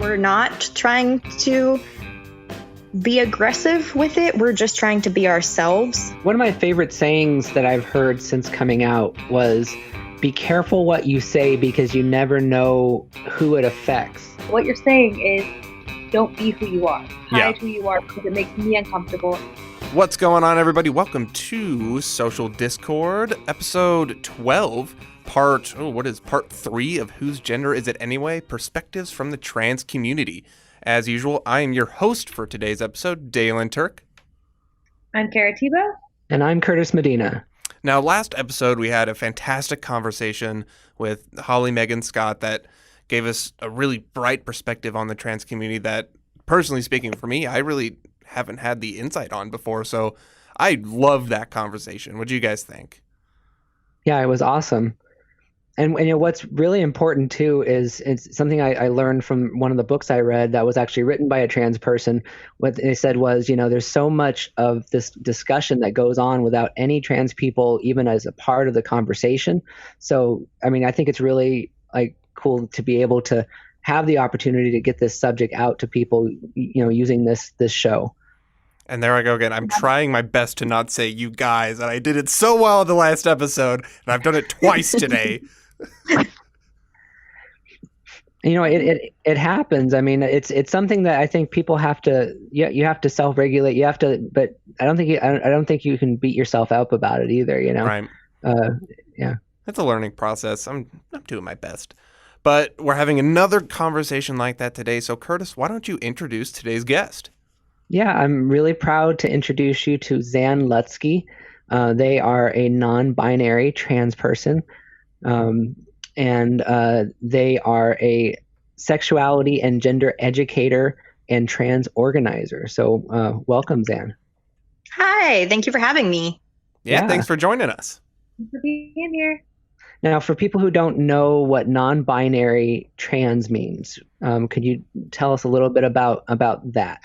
We're not trying to be aggressive with it. We're just trying to be ourselves. One of my favorite sayings that I've heard since coming out was, be careful what you say because you never know who it affects. What you're saying is, don't be who you are. Hide who you are because it makes me uncomfortable. What's going on, everybody? Welcome to Social Discord, episode 12, part 3 of Whose Gender Is It Anyway? Perspectives from the Trans Community. As usual, I am your host for today's episode, Dalen Turk. I'm Kara Tebow. And I'm Curtis Medina. Now, last episode, we had a fantastic conversation with Holly Megan Scott that gave us a really bright perspective on the trans community that, personally speaking, for me, I really haven't had the insight on before. So I love that conversation. What do you guys think? Yeah, it was awesome. And you know, what's really important, too, is it's something I learned from one of the books I read that was actually written by a trans person. What they said was, you know, there's so much of this discussion that goes on without any trans people even as a part of the conversation. So, I mean, I think it's really cool to be able to have the opportunity to get this subject out to people, you know, using this show. And there I go again. I'm trying my best to not say you guys, and I did it so well in the last episode, and I've done it twice today. You know, it happens. I mean, it's something that I think people have to. You have to self-regulate. You have to, but I don't think you can beat yourself up about it either. You know, right? Yeah, it's a learning process. I'm doing my best, but we're having another conversation like that today. So, Curtis, why don't you introduce today's guest? Yeah, I'm really proud to introduce you to Xan Lutsky. They are a non-binary trans person. And they are a sexuality and gender educator and trans organizer. So welcome, Xan. Hi, thank you for having me. Yeah, thanks for joining us. Thanks for being here. Now, for people who don't know what non-binary trans means, could you tell us a little bit about that?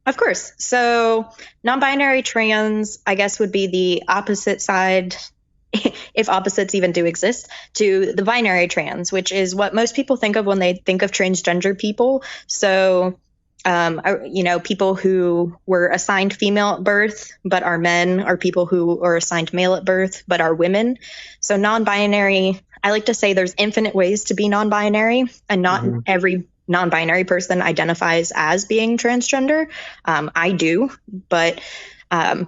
Of course. So non-binary trans, I guess, would be the opposite side, if opposites even do exist, to the binary trans, which is what most people think of when they think of transgender people. So, you know, people who were assigned female at birth but are men, or people who are assigned male at birth but are women. So non-binary, I like to say there's infinite ways to be non-binary, and not every non-binary person identifies as being transgender. I do, but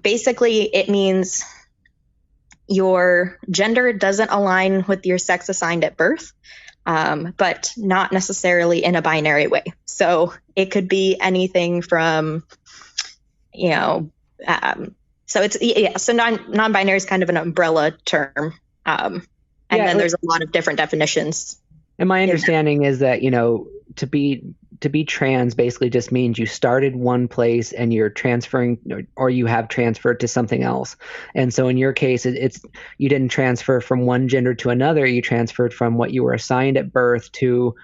basically it means your gender doesn't align with your sex assigned at birth, but not necessarily in a binary way. So it could be anything from, you know, so it's, so non-binary is kind of an umbrella term. And then there's a lot of different definitions. And my understanding is that, you know, to be trans basically just means you started one place and you're transferring, or you have transferred to something else. And so in your case, it's you didn't transfer from one gender to another. You transferred from what you were assigned at birth to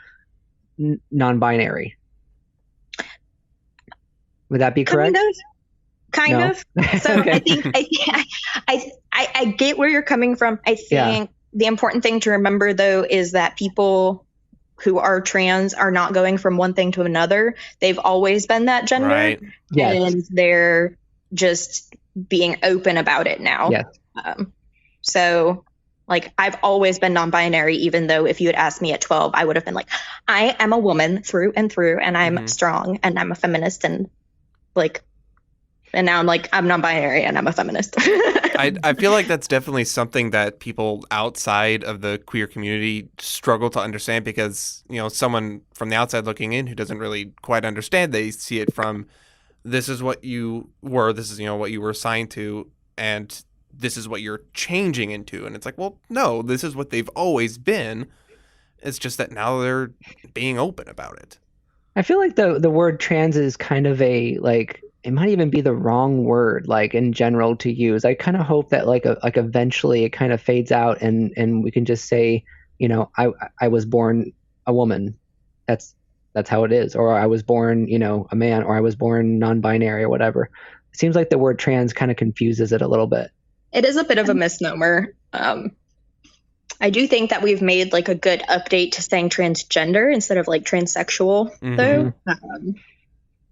non-binary. Would that be correct? Kind of. So okay. I get where you're coming from. I think the important thing to remember, though, is that people who are trans are not going from one thing to another. They've always been that gender. Right. Yes. And they're just being open about it now. Yes. So, like, I've always been non-binary, even though if you had asked me at 12, I would have been like, I am a woman through and through, and I'm strong, and I'm a feminist, and now I'm like, I'm non-binary and I'm a feminist. I feel like that's definitely something that people outside of the queer community struggle to understand, because, you know, someone from the outside looking in who doesn't really quite understand, they see it from, this is what you were, this is, you know, what you were assigned to, and this is what you're changing into. And it's like, well, no, this is what they've always been. It's just that now they're being open about it. I feel like the word trans is kind of it might even be the wrong word, in general, to use. I kind of hope that eventually it kind of fades out and we can just say, you know, I was born a woman. That's how it is. Or I was born, you know, a man, or I was born non-binary or whatever. It seems like the word trans kind of confuses it a little bit. It is a bit of a misnomer. I do think that we've made like a good update to saying transgender instead of like transsexual, though.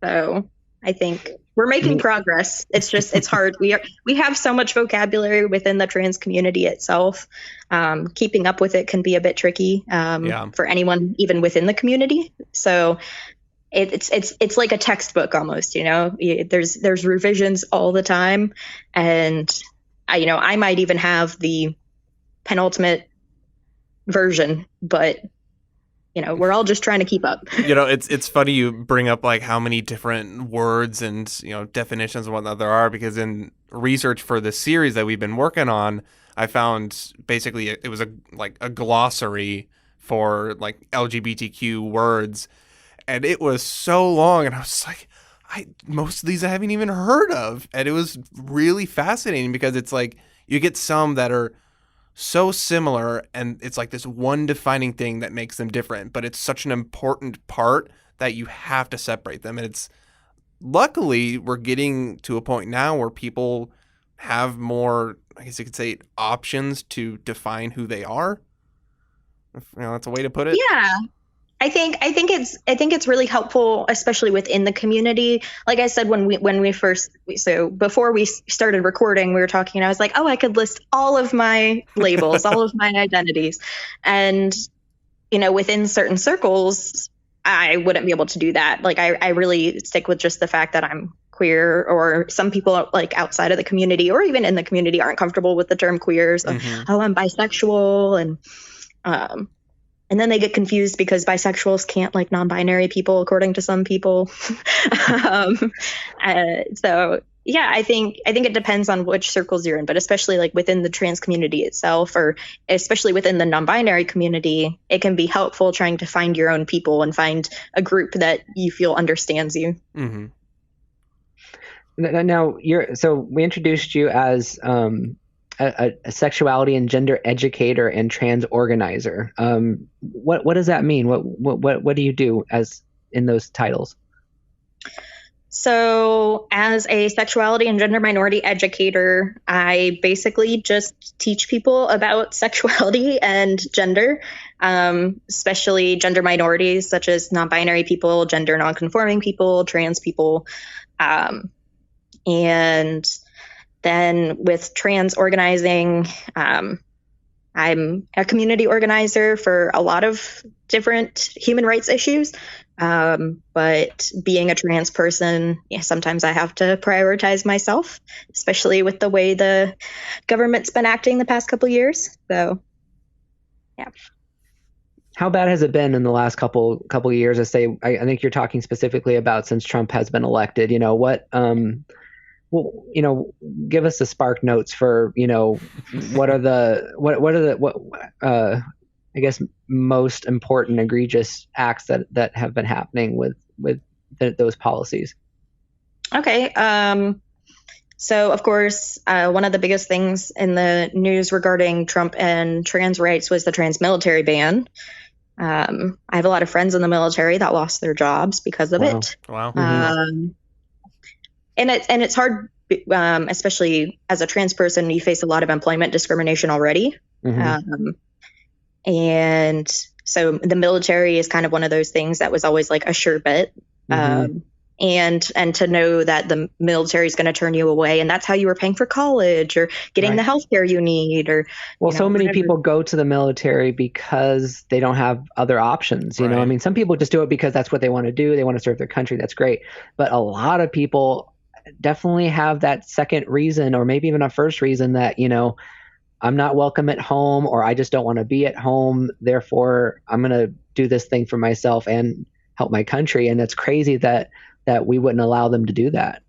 So I think we're making progress. It's just, it's hard. We have so much vocabulary within the trans community itself. Keeping up with it can be a bit tricky for anyone even within the community. So it's like a textbook almost, you know. There's revisions all the time, and I might even have the penultimate version, but we're all just trying to keep up. It's funny you bring up like how many different words and definitions and whatnot there are, because in research for the series that we've been working on, I found basically it was a glossary for like LGBTQ words, and it was so long, and I was like, most of these I haven't even heard of, and it was really fascinating because it's like you get some that are so similar, and it's like this one defining thing that makes them different, but it's such an important part that you have to separate them. And it's luckily we're getting to a point now where people have more, I guess you could say, options to define who they are. That's a way to put it. Yeah. I think it's really helpful, especially within the community. Like I said, before we started recording, we were talking, and I was like, I could list all of my labels, all of my identities. And, within certain circles, I wouldn't be able to do that. Like I really stick with just the fact that I'm queer, or some people like outside of the community or even in the community aren't comfortable with the term queer. So, I'm bisexual, and then they get confused because bisexuals can't like non-binary people, according to some people. So yeah, I think it depends on which circles you're in, but especially like within the trans community itself, or especially within the non-binary community, it can be helpful trying to find your own people and find a group that you feel understands you. Now so we introduced you as a sexuality and gender educator and trans organizer. What does that mean? What do you do as in those titles? So as a sexuality and gender minority educator, I basically just teach people about sexuality and gender, especially gender minorities such as non-binary people, gender non-conforming people, trans people, and then with trans organizing, I'm a community organizer for a lot of different human rights issues. But being a trans person, sometimes I have to prioritize myself, especially with the way the government's been acting the past couple of years. So, yeah. How bad has it been in the last couple of years? I think you're talking specifically about since Trump has been elected. Give us the spark notes for, what are the I guess most important egregious acts that have been happening with those policies. Okay. So of course, one of the biggest things in the news regarding Trump and trans rights was the trans military ban. I have a lot of friends in the military that lost their jobs because of it. Wow. And it's hard, especially as a trans person, you face a lot of employment discrimination already. And so the military is kind of one of those things that was always like a sure bet. And to know that the military is going to turn you away, and that's how you were paying for college or getting the healthcare you need, or so many people go to the military because they don't have other options. I mean, some people just do it because that's what they want to do. They want to serve their country. That's great. But a lot of people definitely have that second reason, or maybe even a first reason that, I'm not welcome at home, or I just don't want to be at home. Therefore, I'm going to do this thing for myself and help my country. And it's crazy that we wouldn't allow them to do that.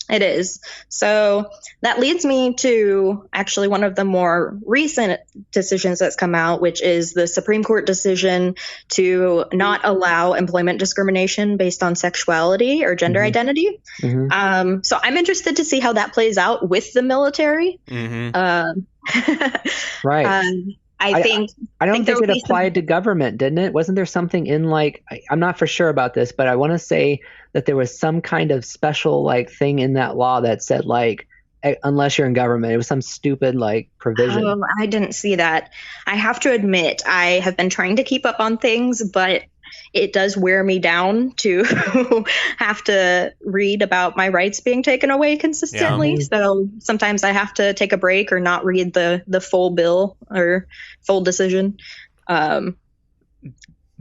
It is. So that leads me to actually one of the more recent decisions that's come out, which is the Supreme Court decision to not allow employment discrimination based on sexuality or gender identity. So I'm interested to see how that plays out with the military. I don't think it applied to government, didn't it? Wasn't there something in I'm not for sure about this, but I want to say that there was some kind of special thing in that law that said unless you're in government. It was some stupid like provision. I didn't see that. I have to admit, I have been trying to keep up on things, but it does wear me down to have to read about my rights being taken away consistently. Yeah. So sometimes I have to take a break or not read the full bill or full decision. Do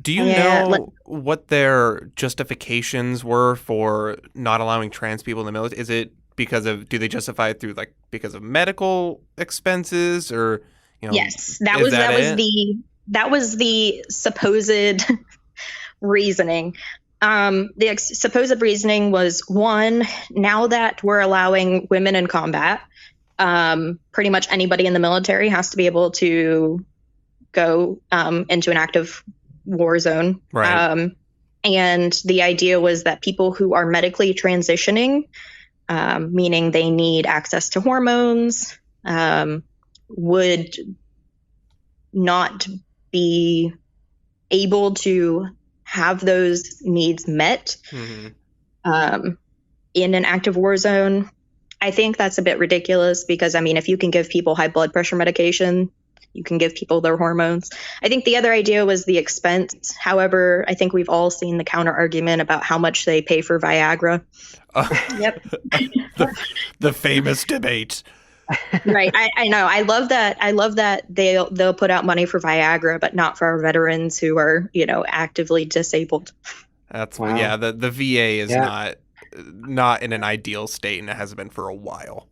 you know what their justifications were for not allowing trans people in the military? Is it do they justify it through because of medical expenses or, Yes, that was the supposed reasoning. The supposed reasoning was, one, now that we're allowing women in combat, pretty much anybody in the military has to be able to go into an active war zone. Right. And the idea was that people who are medically transitioning, meaning they need access to hormones, would not be able to have those needs met in an active war zone. I think that's a bit ridiculous because, if you can give people high blood pressure medication, you can give people their hormones. I think the other idea was the expense. However, I think we've all seen the counter argument about how much they pay for Viagra. Yep. the famous debate. Right. I know. I love that they'll put out money for Viagra, but not for our veterans who are, actively disabled. That's wow. The VA is not in an ideal state, and it hasn't been for a while.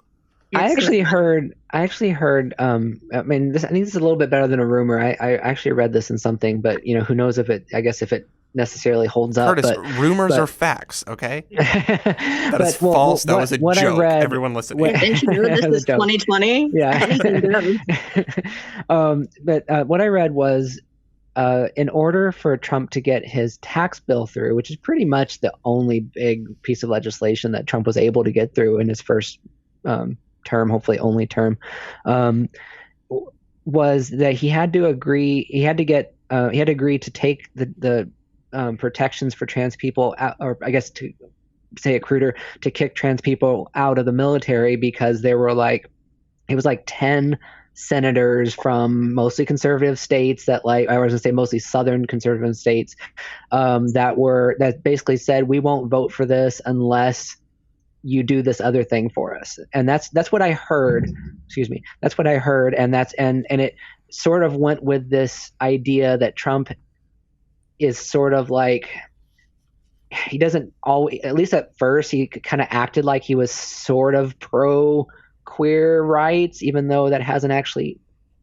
I actually heard. I think this is a little bit better than a rumor. I actually read this in something, but who knows if it necessarily holds up. Curtis, rumors are facts, okay? That is false. That was a joke. Everyone listen. Didn't you know this is 2020? Yeah. But what I read was, in order for Trump to get his tax bill through, which is pretty much the only big piece of legislation that Trump was able to get through in his first term, hopefully only term, was that he had to agree to take the protections for trans people out, or I guess to say it cruder, to kick trans people out of the military because there were it was 10 senators from mostly conservative states mostly southern conservative states that basically said, we won't vote for this unless you do this other thing for us. And that's what I heard. Excuse me. That's what I heard. And and it sort of went with this idea that Trump is sort of he doesn't always, at least at first, he kind of acted like he was sort of pro queer rights, even though that hasn't actually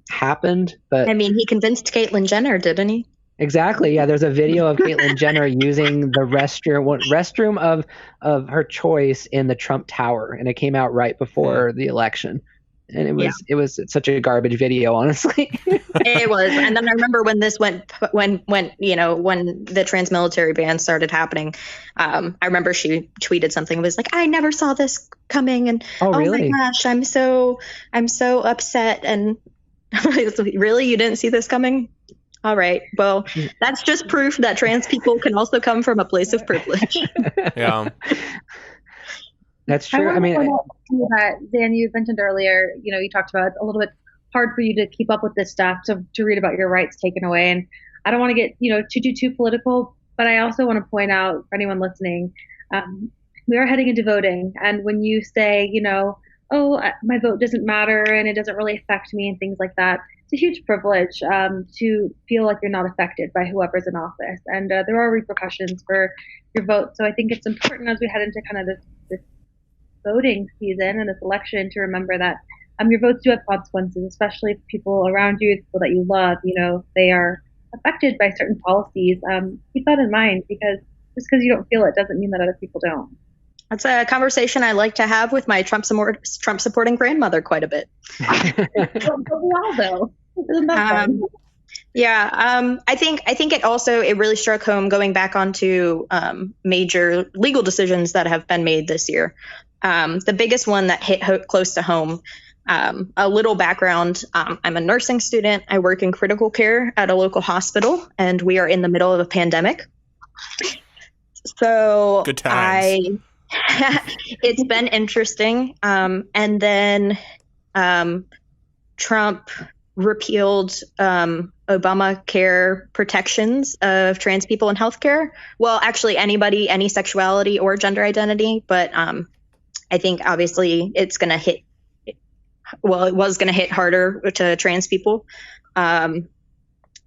happened. But he convinced Caitlyn Jenner, didn't he? Exactly. Yeah, there's a video of Caitlyn Jenner using the restroom of her choice in the Trump Tower, and it came out right before the election. And it was such a garbage video, honestly. It was. And then I remember when this when the trans military ban started happening, I remember she tweeted something. It was like, I never saw this coming, and really? Oh my gosh, I'm so upset. And really, you didn't see this coming? All right. Well, that's just proof that trans people can also come from a place of privilege. Yeah. That's true. That, Xan, you mentioned earlier, you talked about it's a little bit hard for you to keep up with this stuff, to read about your rights taken away. And I don't want to get, too political, but I also want to point out for anyone listening, we are heading into voting. And when you say, my vote doesn't matter and it doesn't really affect me and things like that, it's a huge privilege to feel like you're not affected by whoever's in office. And there are repercussions for your vote. So I think it's important as we head into kind of this voting season and this election to remember that your votes do have consequences, especially if people around you, people that you love, they are affected by certain policies. Keep that in mind, because just because you don't feel it doesn't mean that other people don't. That's a conversation I like to have with my Trump supporting grandmother quite a bit. But we all, though. Isn't that fun? Yeah, I think it really struck home going back onto major legal decisions that have been made this year. The biggest one that hit close to home, a little background, I'm a nursing student. I work in critical care at a local hospital, and we are in the middle of a pandemic. So good times. It's been interesting. And then Trump repealed Obamacare protections of trans people in healthcare. Well, actually, anybody, any sexuality or gender identity. But I think obviously it's going to hit. Well, it was going to hit harder to trans people.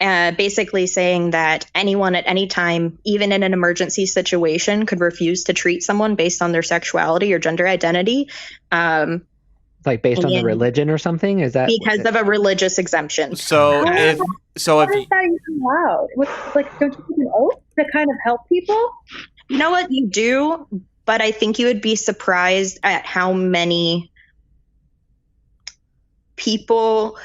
Basically saying that anyone at any time, even in an emergency situation, could refuse to treat someone based on their sexuality or gender identity. Like based on the religion or something? Is that because of a religious exemption? So How is that even allowed? Like, don't you take an oath to kind of help people? You know what, you do, but I think you would be surprised at how many people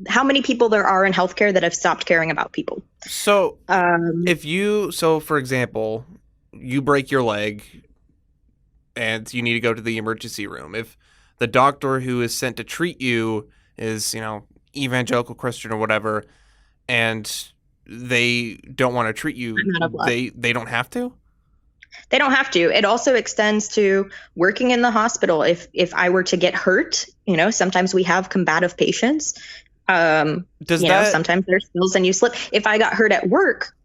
how many people there are in healthcare that have stopped caring about people. So for example, you break your leg and you need to go to the emergency room. If the doctor who is sent to treat you is, evangelical Christian or whatever, and they don't want to treat you, they don't have to? They don't have to. It also extends to working in the hospital. If I were to get hurt, sometimes we have combative patients. Sometimes there's spills and you slip. If I got hurt at work,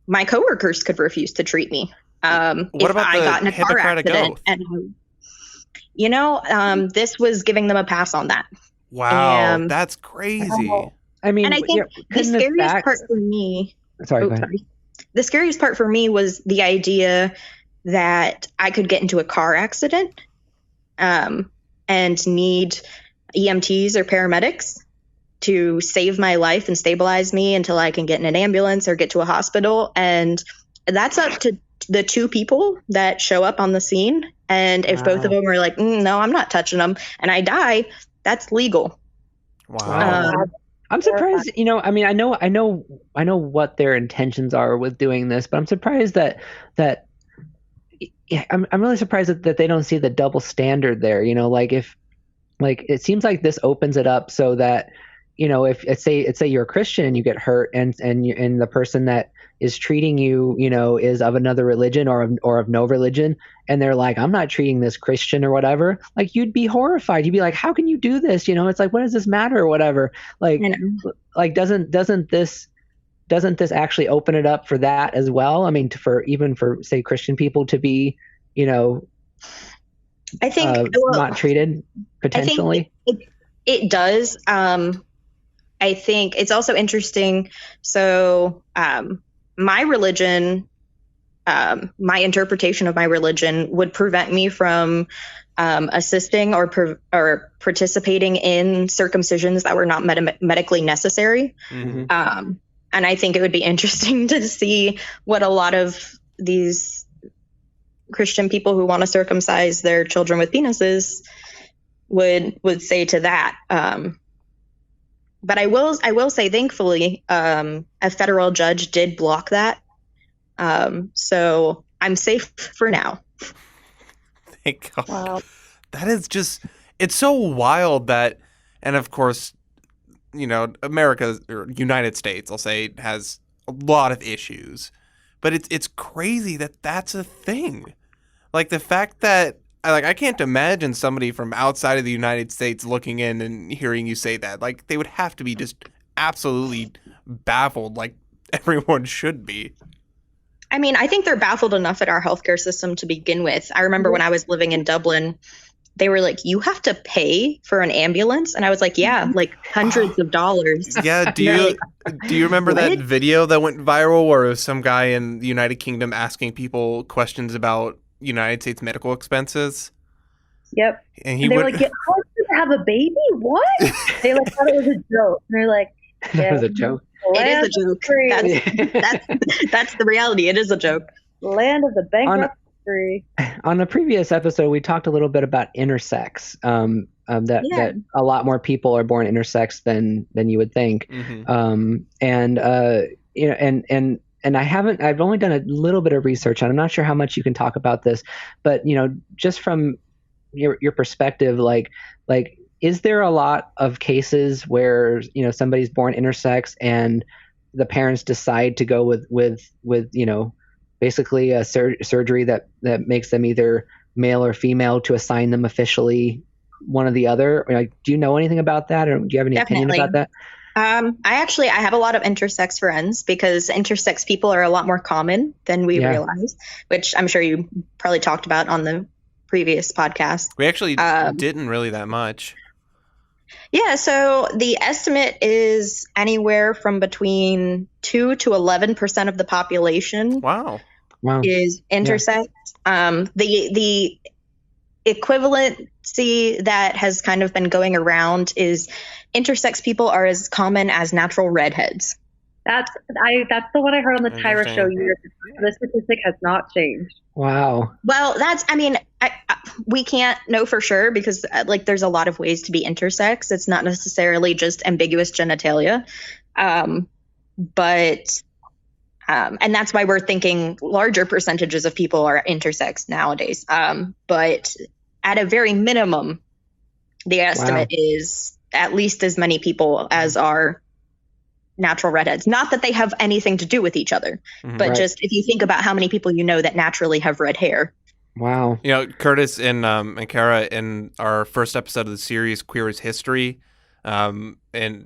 my coworkers could refuse to treat me. What about I got in a car accident and this was giving them a pass on that. Wow, that's crazy. I mean, and I think the scariest part for me. The scariest part for me was the idea that I could get into a car accident and need EMTs or paramedics to save my life and stabilize me until I can get in an ambulance or get to a hospital. And that's up to the two people that show up on the scene. And if both of them are like, no, I'm not touching them, and I die, that's legal. Wow. I'm surprised, I mean, I know what their intentions are with doing this, but I'm surprised that I'm really surprised that they don't see the double standard there. It seems like this opens it up so that, if it's say you're a Christian and you get hurt and the person that is treating you, is of another religion or of no religion, and they're like, I'm not treating this Christian or whatever, like, you'd be horrified. You'd be like, how can you do this? It's like, what does this matter or whatever? Like doesn't this actually open it up for that as well? I mean, for say Christian people to be, I think not treated potentially. It does. I think it's also interesting. So my religion, my interpretation of my religion would prevent me from assisting or participating in circumcisions that were not medically necessary. Mm-hmm. And I think it would be interesting to see what a lot of these Christian people who want to circumcise their children with penises would say to that. But I will say, thankfully, a federal judge did block that. So I'm safe for now. Thank God. Wow. That is just, it's so wild that, and of course, America, or United States, I'll say, has a lot of issues, but it's crazy that that's a thing. Like, the fact that, I can't imagine somebody from outside of the United States looking in and hearing you say that. Like, they would have to be just absolutely baffled, like everyone should be. I mean, I think they're baffled enough at our healthcare system to begin with. I remember when I was living in Dublin, they were like, you have to pay for an ambulance? And I was like, yeah, like hundreds of dollars. Yeah. Do you remember that video that went viral where it was some guy in the United Kingdom asking people questions about United States medical expenses? Yep. And they were like, how much to have a baby? What? They thought it was a joke. And they're like, that was a joke. It is a joke. That's the reality. It is a joke. Land of the bankrupt free. On a previous episode, we talked a little bit about intersex. That a lot more people are born intersex than you would think. Mm-hmm. And I've only done a little bit of research, and I'm not sure how much you can talk about this, but just from your perspective, like is there a lot of cases where somebody's born intersex and the parents decide to go with basically a surgery that makes them either male or female to assign them officially one or the other. Like, do you know anything about that, or do you have any opinion about that? I have a lot of intersex friends, because intersex people are a lot more common than we realize, which I'm sure you probably talked about on the previous podcast. We actually didn't really that much. Yeah, so the estimate is anywhere from between 2 to 11% of the population. Wow. Is intersex. Yeah. The equivalency that has kind of been going around is intersex people are as common as natural redheads. That's the one I heard on the Tyra show years ago. The statistic has not changed. Wow. Well, we can't know for sure, because like there's a lot of ways to be intersex. It's not necessarily just ambiguous genitalia. But and that's why we're thinking larger percentages of people are intersex nowadays. But at a very minimum, the estimate is at least as many people as are natural redheads. Not that they have anything to do with each other, but just if you think about how many people you know that naturally have red hair. Wow. You know, Curtis and Kara, in our first episode of the series, Queer is History, and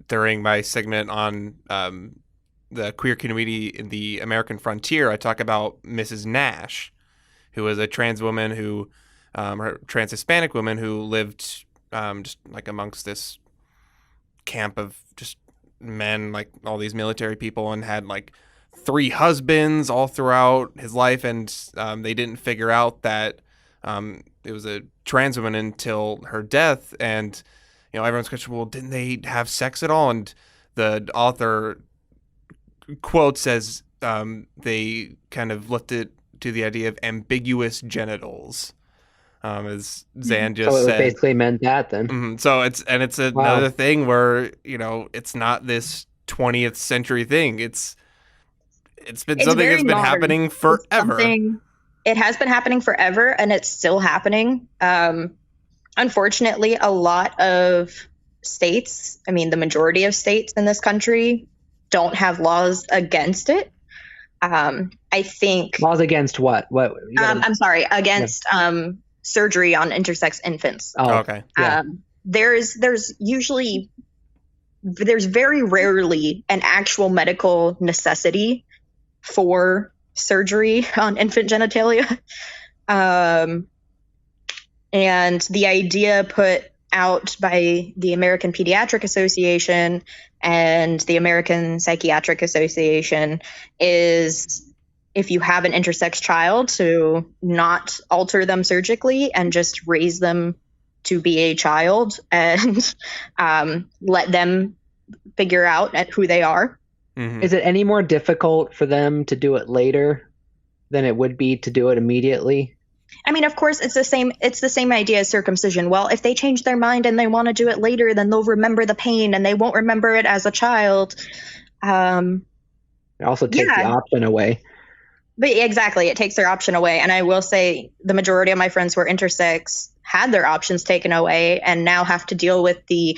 during my segment on the queer community in the American frontier, I talk about Mrs. Nash, who was a trans woman who, or trans Hispanic woman who lived just like amongst this camp of just men, like all these military people, and had like 3 husbands all throughout his life, and they didn't figure out that it was a trans woman until her death. And you know, everyone's question, well, didn't they have sex at all? And the author quote says they kind of looked it to the idea of ambiguous genitals, as Xan just said. It basically meant that then. Mm-hmm. So it's another thing where, you know, it's not this 20th century thing. It's been something that's been happening forever. It has been happening forever, and it's still happening. Unfortunately, a lot of states, I mean, the majority of states in this country don't have laws against it. I think laws against what? I'm sorry, against surgery on intersex infants. Oh, okay. Yeah. There's very rarely an actual medical necessity for surgery on infant genitalia. And the idea put out by the American Pediatric Association and the American Psychiatric Association is, if you have an intersex child, to not alter them surgically and just raise them to be a child and let them figure out who they are. Mm-hmm. Is it any more difficult for them to do it later than it would be to do it immediately? I mean, of course, it's the same idea as circumcision. Well, if they change their mind and they want to do it later, then they'll remember the pain and they won't remember it as a child. It also takes the option away. But exactly, it takes their option away. And I will say the majority of my friends who are intersex had their options taken away and now have to deal with the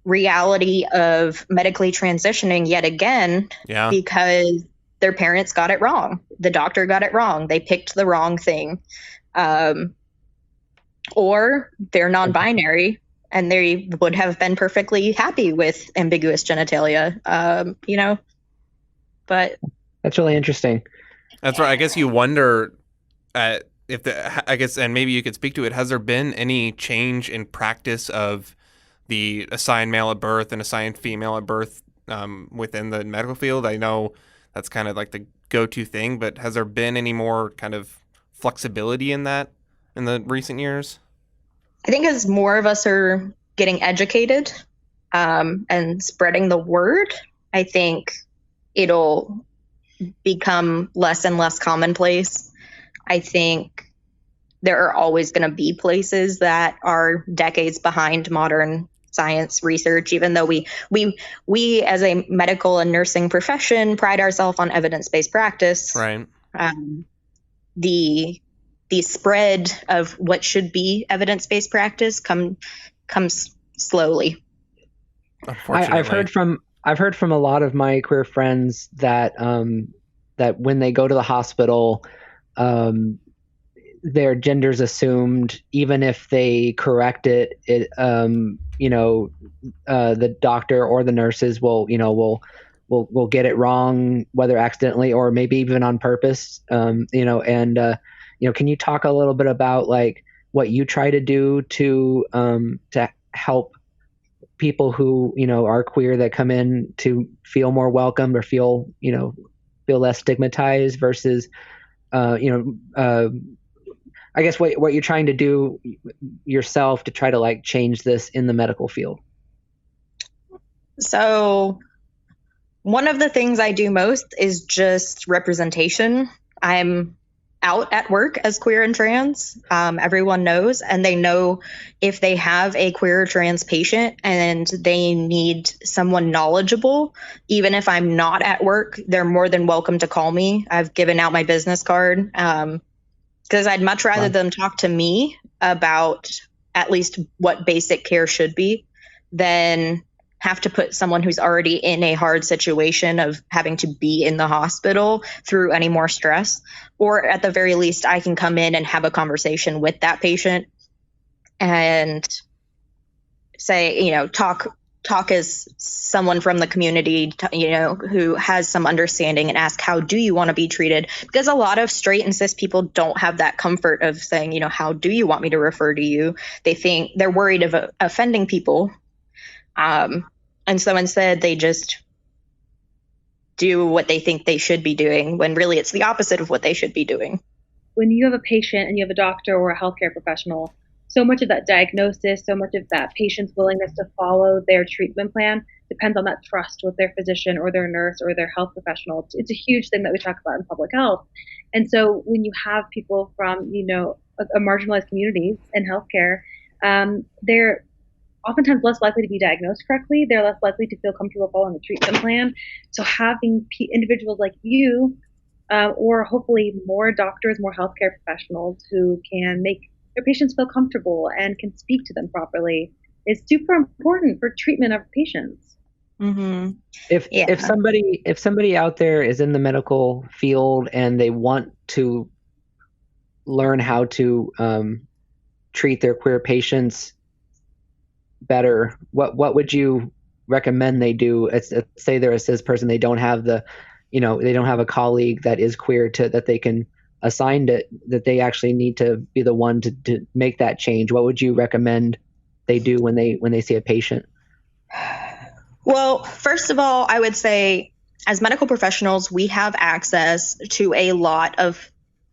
reality of medically transitioning yet again because their parents got it wrong. The doctor got it wrong. They picked the wrong thing. Or they're non-binary and they would have been perfectly happy with ambiguous genitalia, but that's really interesting. That's right. I guess you wonder and maybe you could speak to it. Has there been any change in practice of the assigned male at birth and assigned female at birth within the medical field? I know that's kind of like the go-to thing, but has there been any more kind of flexibility in that in the recent years? I think as more of us are getting educated and spreading the word, I think it'll become less and less commonplace. I think there are always going to be places that are decades behind modern science research, even though we as a medical and nursing profession pride ourselves on evidence-based practice. Right. The spread of what should be evidence-based practice comes slowly. I've heard from a lot of my queer friends that that when they go to the hospital, their gender's assumed, even if they correct it, the doctor or the nurses will get it wrong, whether accidentally or maybe even on purpose. Can you talk a little bit about like what you try to do to help people who are queer that come in to feel more welcomed or feel less stigmatized versus I guess what you're trying to do yourself to try to like change this in the medical field? So one of the things I do most is just representation. I'm out at work as queer and trans. Everyone knows, and they know if they have a queer or trans patient and they need someone knowledgeable, even if I'm not at work, they're more than welcome to call me. I've given out my business card because I'd much rather them talk to me about at least what basic care should be than have to put someone who's already in a hard situation of having to be in the hospital through any more stress. Or at the very least, I can come in and have a conversation with that patient and say, talk as someone from the community, who has some understanding, and ask, how do you want to be treated? Because a lot of straight and cis people don't have that comfort of saying, how do you want me to refer to you? They think they're worried of offending people. And so instead they just do what they think they should be doing when really it's the opposite of what they should be doing. When you have a patient and you have a doctor or a healthcare professional, so much of that diagnosis, so much of that patient's willingness to follow their treatment plan depends on that trust with their physician or their nurse or their health professional. It's a huge thing that we talk about in public health. And so when you have people from, a marginalized communities in healthcare, they're oftentimes less likely to be diagnosed correctly. They're less likely to feel comfortable following the treatment plan. So having individuals like you, or hopefully more doctors, more healthcare professionals who can make their patients feel comfortable and can speak to them properly is super important for treatment of patients. Mm-hmm. If somebody out there is in the medical field and they want to learn how to treat their queer patients better, what would you recommend they do? Say they're a cis person, they don't have they don't have a colleague that is queer that they can assign that they actually need to be the one to make that change. What would you recommend they do when they see a patient? Well, first of all, I would say as medical professionals, we have access to a lot of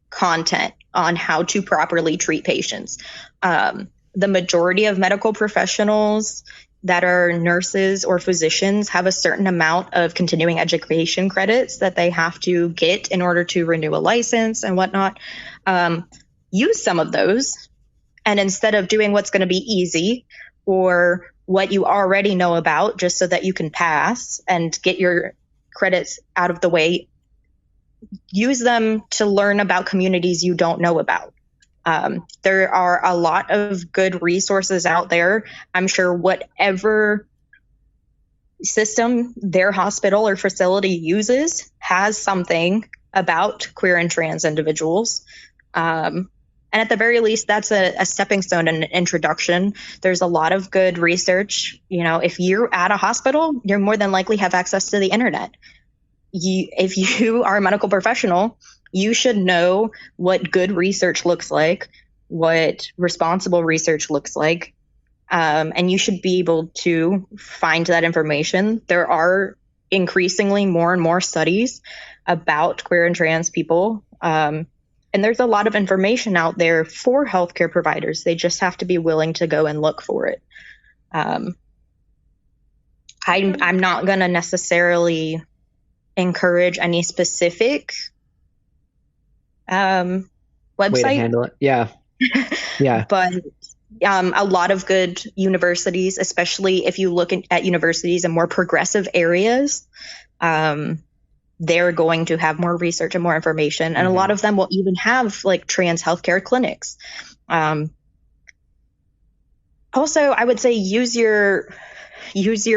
content on how to properly treat patients. The majority of medical professionals that are nurses or physicians have a certain amount of continuing education credits that they have to get in order to renew a license and whatnot. Use some of those. And instead of doing what's going to be easy or what you already know about just so that you can pass and get your credits out of the way, use them to learn about communities you don't know about. There are a lot of good resources out there. I'm sure whatever system their hospital or facility uses has something about queer and trans individuals. And at the very least, that's a stepping stone and an introduction. There's a lot of good research. If you're at a hospital, you're more than likely have access to the internet. If you are a medical professional, you should know what good research looks like, what responsible research looks like, and you should be able to find that information. There are increasingly more and more studies about queer and trans people, and there's a lot of information out there for healthcare providers. They just have to be willing to go and look for it. I'm not going to necessarily encourage any specific website way to handle it. Yeah. But a lot of good universities, especially if you look at universities in more progressive areas, they're going to have more research and more information, and a lot of them will even have like trans healthcare clinics. Also, I would say use your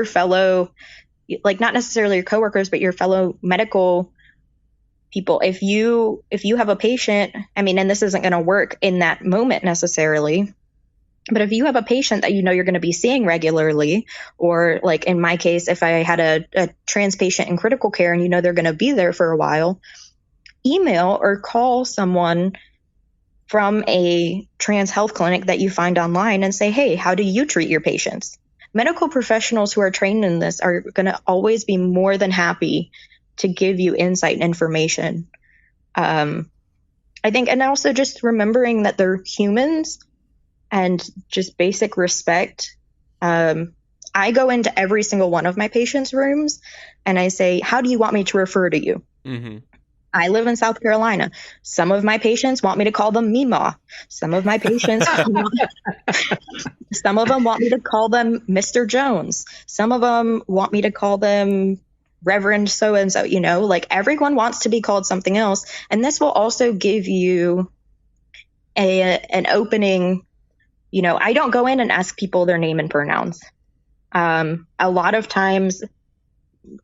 fellow, like not necessarily your coworkers, but your fellow medical people. If you have a patient, I mean, and this isn't going to work in that moment necessarily, but if you have a patient that you know you're going to be seeing regularly, or like in my case, if I had a trans patient in critical care and you know they're going to be there for a while, email or call someone from a trans health clinic that you find online and say, hey, how do you treat your patients? Medical professionals who are trained in this are going to always be more than happy to give you insight and information. I think, and also just remembering that they're humans and just basic respect. I go into every single one of my patients' rooms and I say, how do you want me to refer to you? Mm-hmm. I live in South Carolina. Some of my patients want me to call them Mima. Some of my patients, some of them want me to call them Mr. Jones. Some of them want me to call them Reverend so-and-so, you know, like everyone wants to be called something else. And this will also give you an opening. You know, I don't go in and ask people their name and pronouns. A lot of times,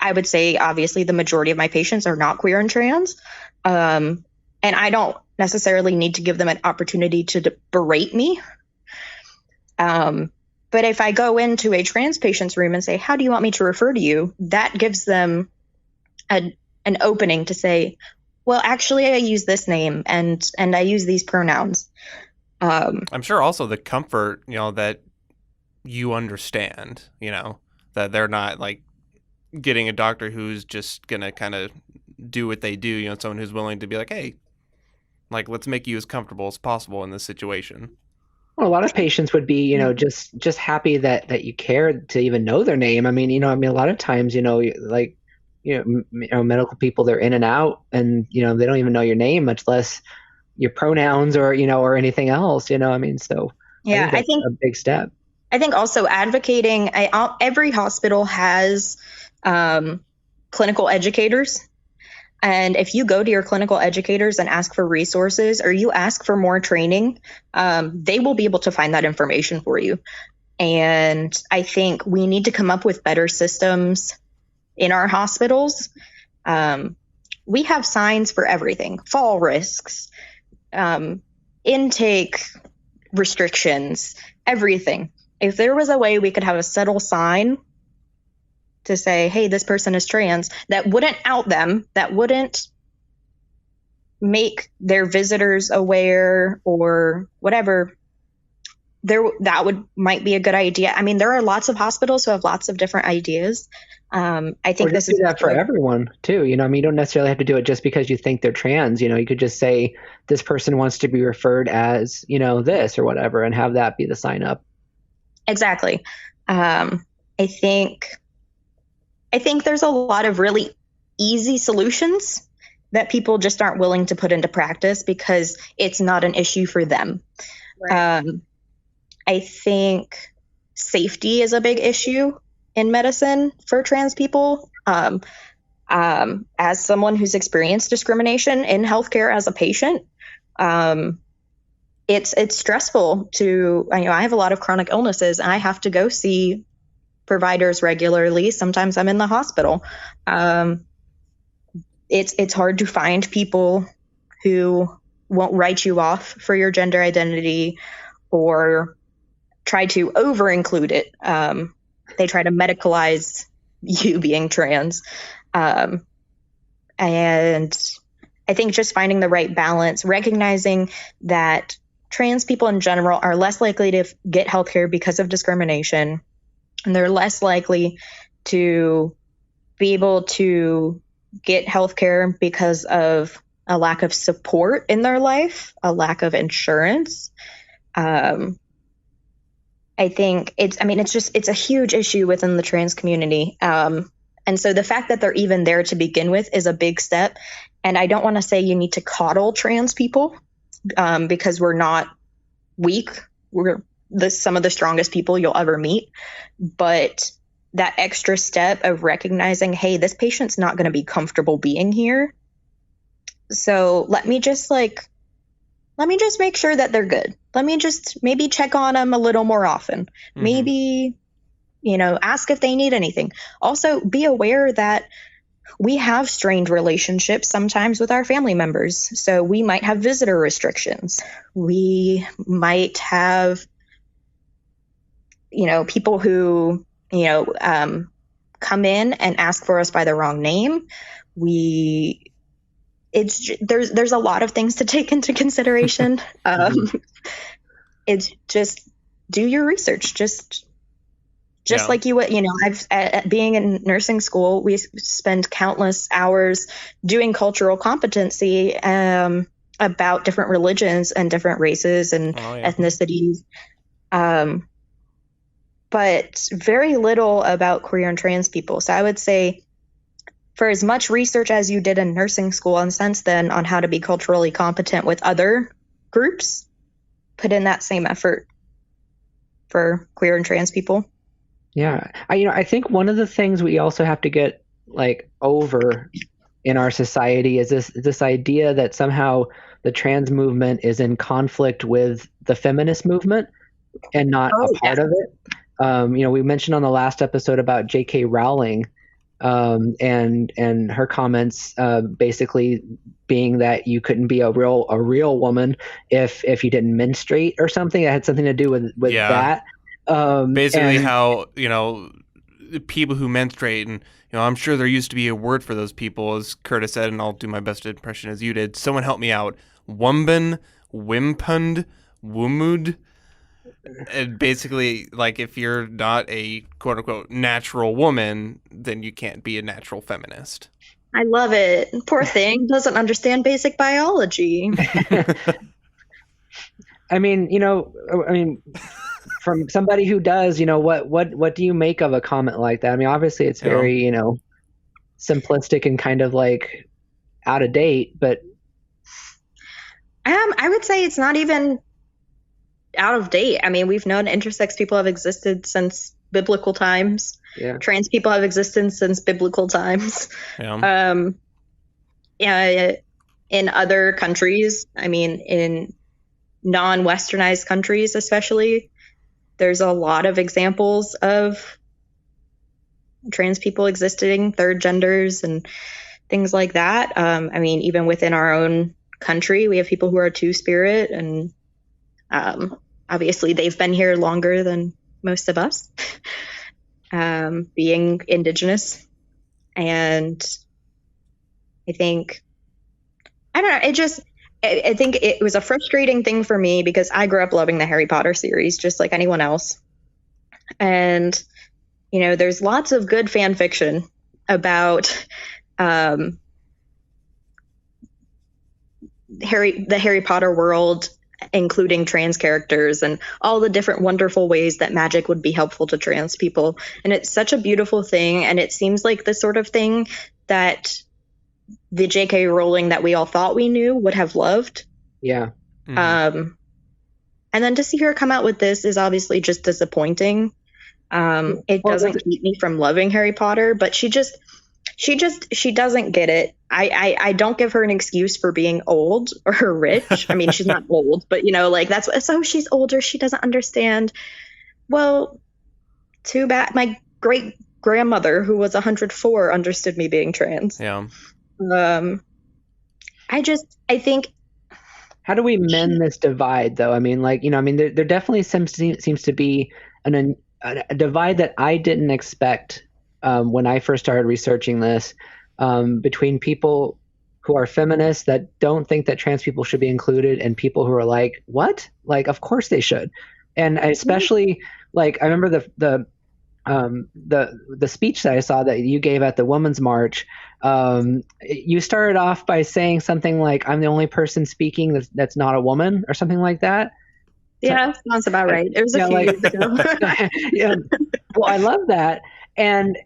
I would say, obviously, the majority of my patients are not queer and trans. And I don't necessarily need to give them an opportunity to berate me. But if I go into a trans patient's room and say, how do you want me to refer to you? That gives them an opening to say, well, actually, I use this name and I use these pronouns. I'm sure also the comfort, you know, that you understand, you know, that they're not like getting a doctor who's just going to kind of do what they do, you know, someone who's willing to be like, hey, like, let's make you as comfortable as possible in this situation. Well, a lot of patients would be, you know, just happy that you cared to even know their name. I mean, a lot of times, like, medical people, they're in and out and, they don't even know your name, much less your pronouns or, or anything else, I mean, so yeah, I think a big step. I think also advocating, every hospital has clinical educators. And if you go to your clinical educators and ask for resources or you ask for more training, they will be able to find that information for you. And I think we need to come up with better systems in our hospitals. We have signs for everything: fall risks, intake restrictions, everything. If there was a way we could have a subtle sign to say, hey, this person is trans, that wouldn't out them, that wouldn't make their visitors aware or whatever, that might be a good idea. I mean, there are lots of hospitals who have lots of different ideas. I think this is that for everyone too. I mean, you don't necessarily have to do it just because you think they're trans. You could just say this person wants to be referred as, this or whatever, and have that be the sign up. Exactly. I think there's a lot of really easy solutions that people just aren't willing to put into practice because it's not an issue for them. Right. I think safety is a big issue in medicine for trans people. As someone who's experienced discrimination in healthcare as a patient, it's stressful to, I have a lot of chronic illnesses and I have to go see providers regularly. Sometimes I'm in the hospital. It's hard to find people who won't write you off for your gender identity or try to over include it. They try to medicalize you being trans. And I think just finding the right balance, recognizing that trans people in general are less likely to get healthcare because of discrimination. And they're less likely to be able to get healthcare because of a lack of support in their life, a lack of insurance. I think it's a huge issue within the trans community. And so the fact that they're even there to begin with is a big step. And I don't want to say you need to coddle trans people because we're not weak. We're some of the strongest people you'll ever meet. But that extra step of recognizing, hey, this patient's not going to be comfortable being here. So let me just make sure that they're good. Let me just maybe check on them a little more often. Mm-hmm. Maybe, ask if they need anything. Also, be aware that we have strained relationships sometimes with our family members. So we might have visitor restrictions. We might have, people who, come in and ask for us by the wrong name. There's a lot of things to take into consideration. It's just do your research. Just like you would, I've being in nursing school, we spend countless hours doing cultural competency about different religions and different races and ethnicities, but very little about queer and trans people. So I would say, for as much research as you did in nursing school and since then on how to be culturally competent with other groups, put in that same effort for queer and trans people. Yeah. I think one of the things we also have to get over in our society is this idea that somehow the trans movement is in conflict with the feminist movement and not a part of it. We mentioned on the last episode about J.K. Rowling and her comments basically being that you couldn't be a real woman if you didn't menstruate or something. That had something to do with that. Basically, how people who menstruate, and I'm sure there used to be a word for those people, as Curtis said, and I'll do my best impression as you did. Someone help me out. Wumben, wimpund, wumud. And basically, if you're not a quote unquote natural woman, then you can't be a natural feminist. I love it. Poor thing doesn't understand basic biology. From somebody who does, what do you make of a comment like that? Obviously it's very, simplistic and kind of out of date, but I would say it's not even out of date. We've known intersex people have existed since biblical times. Yeah. Trans people have existed since biblical times. Yeah. In other countries, in non-westernized countries especially, there's a lot of examples of trans people existing, third genders and things like that. Even within our own country, we have people who are two-spirit, and obviously they've been here longer than most of us, being indigenous. And I think it was a frustrating thing for me because I grew up loving the Harry Potter series just like anyone else. And, there's lots of good fan fiction about the Harry Potter world, including trans characters and all the different wonderful ways that magic would be helpful to trans people. And it's such a beautiful thing. And it seems like the sort of thing that the J.K. Rowling that we all thought we knew would have loved. Yeah. Mm-hmm. And then to see her come out with this is obviously just disappointing. It doesn't keep me from loving Harry Potter, but she doesn't get it. I don't give her an excuse for being old or rich. She's not old, but so she's older. She doesn't understand. Well, too bad. My great grandmother, who was 104, understood me being trans. Yeah. I think. How do we mend this divide, though? There definitely seems to be a divide that I didn't expect when I first started researching this, between people who are feminists that don't think that trans people should be included and people who are like, what? Of course they should. And especially, I remember the speech that I saw that you gave at the Women's March. You started off by saying something like, I'm the only person speaking that's not a woman, or something like that. Yeah, sounds about right. It was a few years ago. Yeah. Well, I love that. And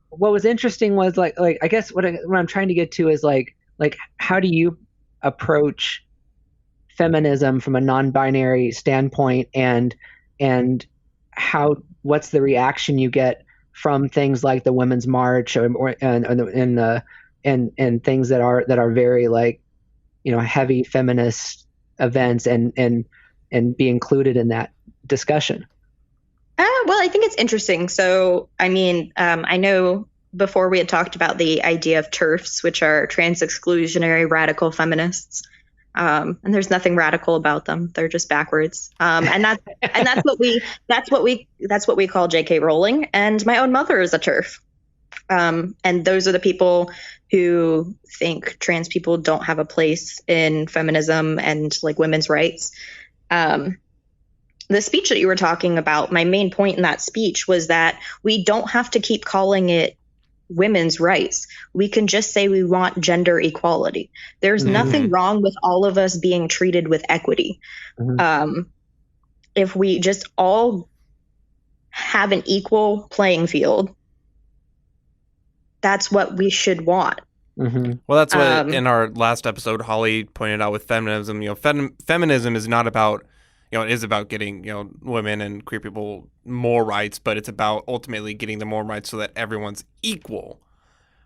what was interesting was I guess what I'm trying to get to is how do you approach feminism from a non-binary standpoint, and what's the reaction you get from things like the Women's March and things that are very heavy feminist events and be included in that discussion? Well, I think it's interesting. So, I know before we had talked about the idea of TERFs, which are trans exclusionary radical feminists. And there's nothing radical about them. They're just backwards. And that's what we call J.K. Rowling. And my own mother is a TERF. And those are the people who think trans people don't have a place in feminism and like women's rights. The speech that you were talking about, my main point in that speech was that we don't have to keep calling it women's rights. We can just say we want gender equality. There's nothing wrong with all of us being treated with equity. If we just all have an equal playing field, that's what we should want. Well, that's what in our last episode, Holly pointed out with feminism. Feminism is not about, it is about getting, women and queer people more rights, but it's about ultimately getting them more rights so that everyone's equal.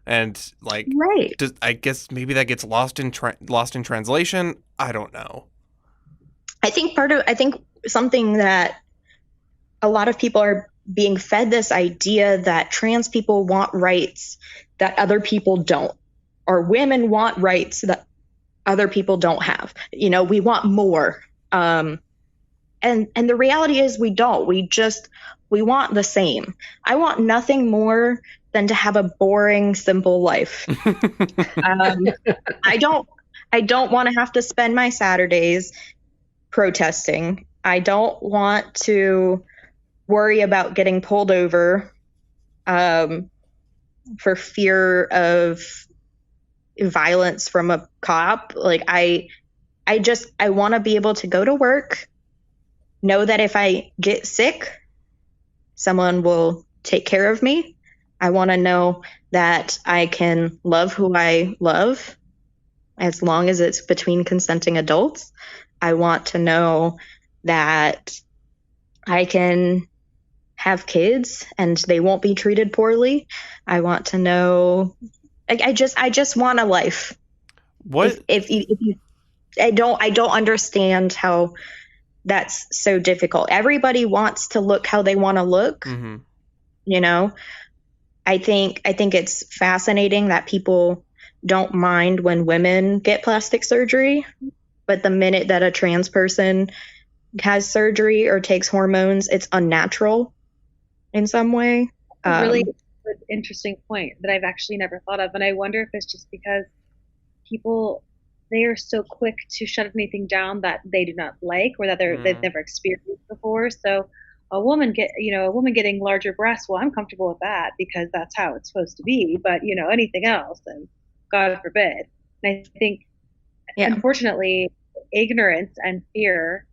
And right. I guess maybe that gets lost in translation. I don't know. I think something that a lot of people are being fed this idea that trans people want rights that other people don't, or women want rights that other people don't have. We want more. And the reality is we don't. We want the same. I want nothing more than to have a boring, simple life. I don't want to have to spend my Saturdays protesting. I don't want to worry about getting pulled over for fear of violence from a cop. I want to be able to go to work, know that if I get sick, someone will take care of me. I want to know that I can love who I love as long as it's between consenting adults. I want to know that I can have kids and they won't be treated poorly. I want to know, I just want a life. What if you I don't understand how that's so difficult. Everybody wants to look how they want to look. I think it's fascinating that people don't mind when women get plastic surgery, but the minute that a trans person has surgery or takes hormones, it's unnatural in some way. Really good, interesting point that I've actually never thought of. And I wonder if it's just because people, they are so quick to shut anything down that they do not like or that they've never experienced before. So a woman getting larger breasts, well, I'm comfortable with that because that's how it's supposed to be. But, anything else, and God forbid. And I think, unfortunately, ignorance and fear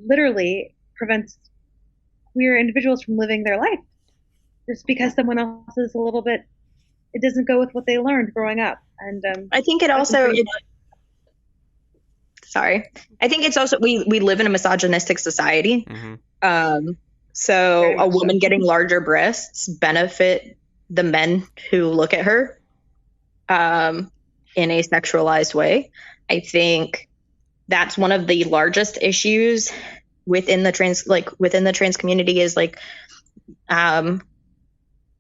literally prevents queer individuals from living their life just because someone else is a little bit, it doesn't go with what they learned growing up. And I think it also, I think it's also, we live in a misogynistic society. So a woman getting larger breasts benefit the men who look at her in a sexualized way. I think that's one of the largest issues within the trans community is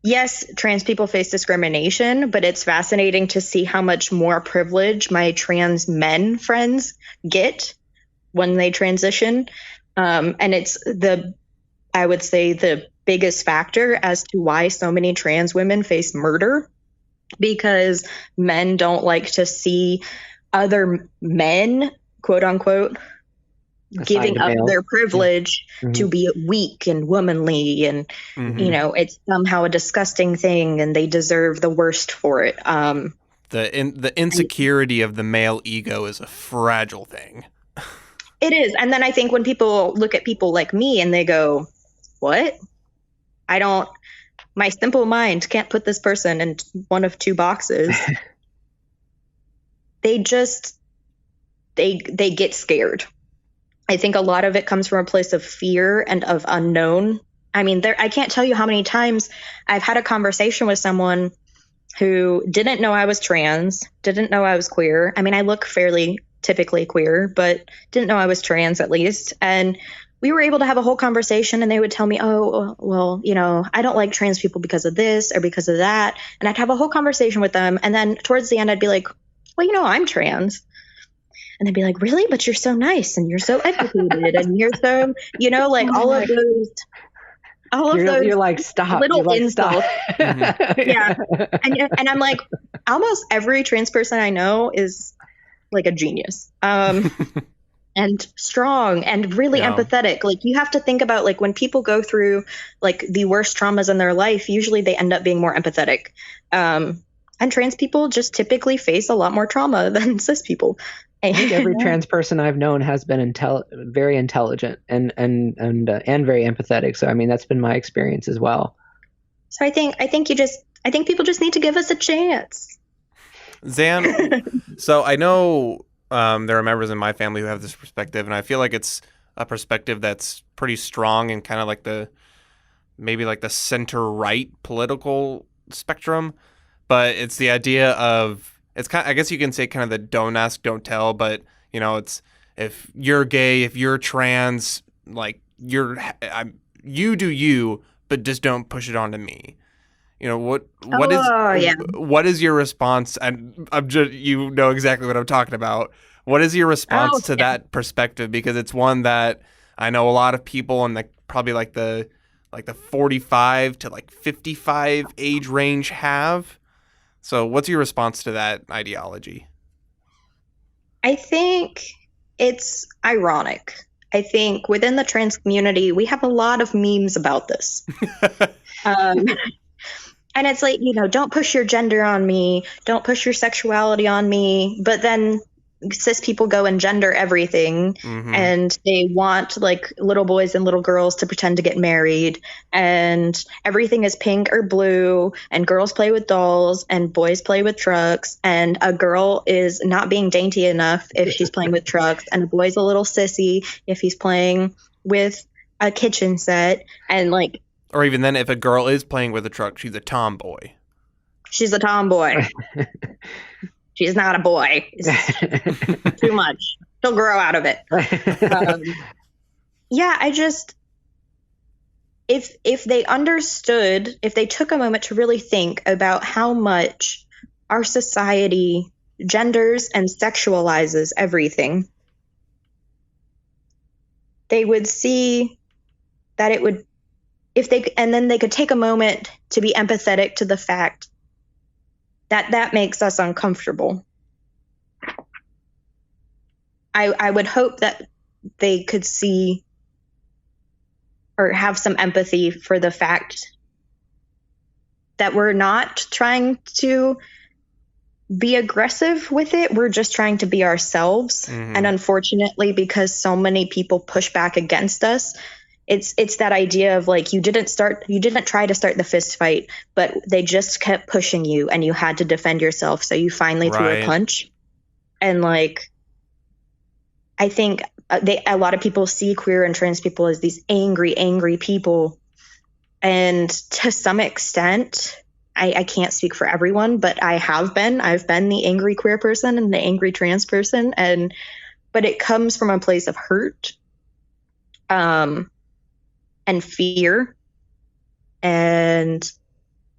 yes, trans people face discrimination, but it's fascinating to see how much more privilege my trans men friends get when they transition. And it's I would say the biggest factor as to why so many trans women face murder, because men don't like to see other men, quote unquote, giving up their privilege to be weak and womanly, and it's somehow a disgusting thing and they deserve the worst for it. The insecurity of the male ego is a fragile thing. It is. And then I think when people look at people like me and they go, what? My simple mind can't put this person in one of two boxes. They get scared. I think a lot of it comes from a place of fear and of unknown. I mean, I can't tell you how many times I've had a conversation with someone who didn't know I was trans, didn't know I was queer. I mean, I look fairly typically queer, but didn't know I was trans at least. And we were able to have a whole conversation, and they would tell me, oh, well, I don't like trans people because of this or because of that. And I'd have a whole conversation with them. And then towards the end, I'd be like, well, I'm trans. And they'd be like, really? But you're so nice and you're so educated and you're so, like all of those. You're like, stop. Little insults. Mm-hmm. Yeah. And I'm like, almost every trans person I know is like a genius. And strong and really empathetic. Like, you have to think about, like, when people go through like the worst traumas in their life, usually they end up being more empathetic. And trans people just typically face a lot more trauma than cis people. I think every trans person I've known has been very intelligent and very empathetic. So, I mean, that's been my experience as well. So I think people just need to give us a chance. Xan, so I know there are members in my family who have this perspective, and I feel like it's a perspective that's pretty strong and kind of like maybe the center-right political spectrum. But it's the idea of, it's kind of, I guess you can say kind of the don't ask, don't tell, but it's, if you're gay, if you're trans, like, you do you, but just don't push it onto me. What is your response? And I'm just, exactly what I'm talking about. What is your response to that perspective? Because it's one that I know a lot of people in probably like the 45 to 55 age range have. So what's your response to that ideology? I think it's ironic. I think within the trans community, we have a lot of memes about this. And it's like, don't push your gender on me. Don't push your sexuality on me. But then cis people go and gender everything. Mm-hmm. And they want like little boys and little girls to pretend to get married. And everything is pink or blue. And girls play with dolls and boys play with trucks. And a girl is not being dainty enough if she's playing with trucks. And a boy's a little sissy if he's playing with a kitchen set. And like, or even then, if a girl is playing with a truck, she's a tomboy. She's a tomboy. She's not a boy. It's too much. She'll grow out of it. I just, if they understood, if they took a moment to really think about how much our society genders and sexualizes everything, they would see that it would, and then they could take a moment to be empathetic to the fact that that makes us uncomfortable. I would hope that they could see or have some empathy for the fact that we're not trying to be aggressive with it. We're just trying to be ourselves. Mm-hmm. And unfortunately, because so many people push back against us, it's that idea of like, you didn't try to start the fist fight, but they just kept pushing you and you had to defend yourself. So you finally threw a punch. And like, I think a lot of people see queer and trans people as these angry people. And to some extent, I can't speak for everyone, but I've been the angry queer person and the angry trans person. But it comes from a place of hurt. And fear. And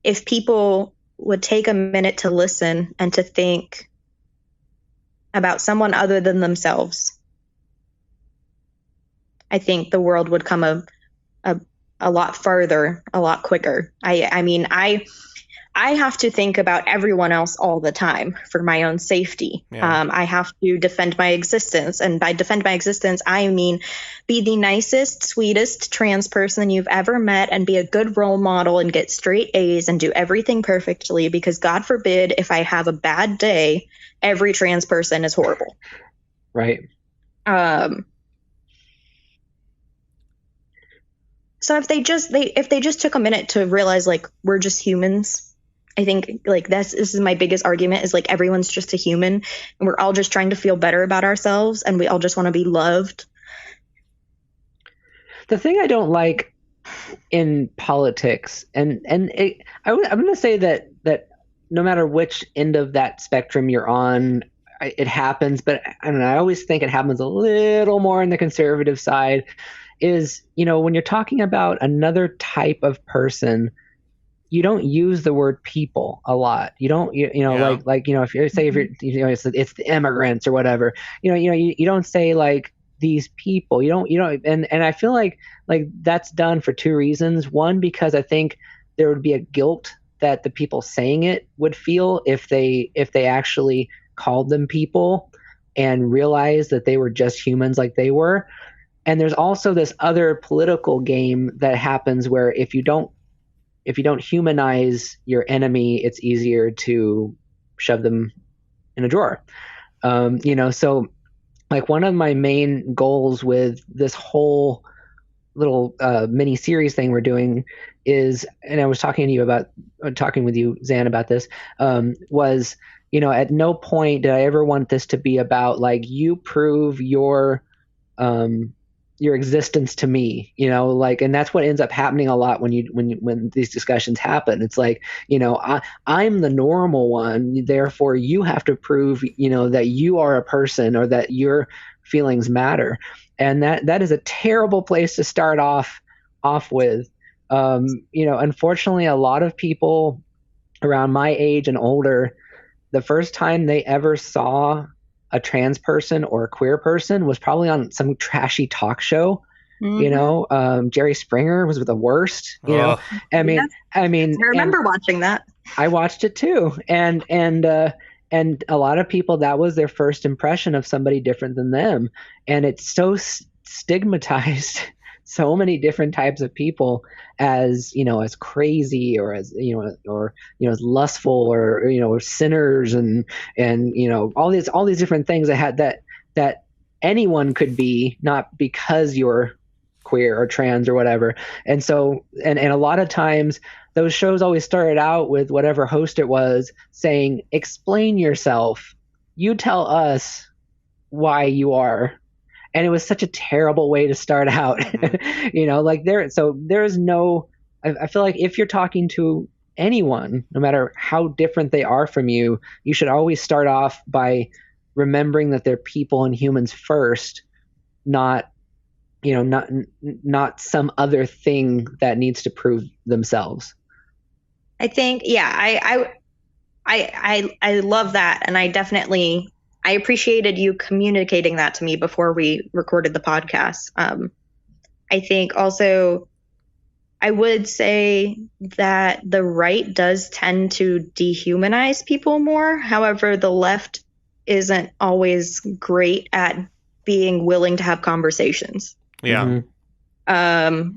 if people would take a minute to listen and to think about someone other than themselves, I think the world would come a lot further, a lot quicker. I mean, I have to think about everyone else all the time for my own safety. Yeah. I have to defend my existence. And by defend my existence, I mean be the nicest, sweetest trans person you've ever met and be a good role model and get straight A's and do everything perfectly, because God forbid if I have a bad day, every trans person is horrible. Right. So if they just took a minute to realize like we're just humans, I think like this is my biggest argument is like everyone's just a human and we're all just trying to feel better about ourselves and we all just want to be loved. The thing I don't like in politics I'm going to say that no matter which end of that spectrum you're on, it happens, but I don't know, I always think it happens a little more on the conservative side, is, when you're talking about another type of person, you don't use the word people a lot. You don't, like, if you're it's the immigrants or whatever, you don't say like these people, you don't, and I feel like that's done for two reasons. One, because I think there would be a guilt that the people saying it would feel if they actually called them people and realized that they were just humans like they were. And there's also this other political game that happens where if you don't humanize your enemy, it's easier to shove them in a drawer. So like one of my main goals with this whole little mini series thing we're doing is, and I was talking with you, Xan, about this, was, at no point did I ever want this to be about like, you prove your existence to me, and that's what ends up happening a lot when these discussions happen. It's like, I'm the normal one, therefore you have to prove, that you are a person or that your feelings matter. And that is a terrible place to start off with. Unfortunately, a lot of people around my age and older, the first time they ever saw a trans person or a queer person was probably on some trashy talk show. Jerry Springer was the worst. I remember watching that. I watched it too, and a lot of people, that was their first impression of somebody different than them, and it's so stigmatized so many different types of people as as crazy or as as lustful or sinners and all these different things that anyone could be, not because you're queer or trans or whatever. And so and a lot of times those shows always started out with whatever host it was saying, explain yourself, you tell us why you are. And it was such a terrible way to start out. There's no, I feel like if you're talking to anyone, no matter how different they are from you, you should always start off by remembering that they're people and humans first, not some other thing that needs to prove themselves. I think, I love that. And I appreciated you communicating that to me before we recorded the podcast. I think also I would say that the right does tend to dehumanize people more. However, the left isn't always great at being willing to have conversations. Yeah. I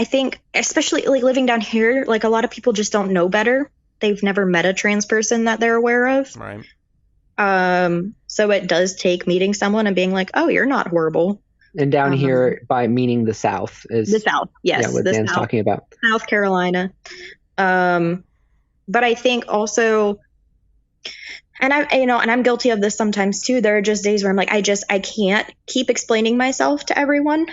think especially like living down here, like a lot of people just don't know better. They've never met a trans person that they're aware of. Right. So it does take meeting someone and being like, oh, you're not horrible. And down here, by meaning the South is the South. Yes. Yeah, what Dan's talking about. South Carolina. But I think also, and I'm guilty of this sometimes too. There are just days where I'm like, I can't keep explaining myself to everyone.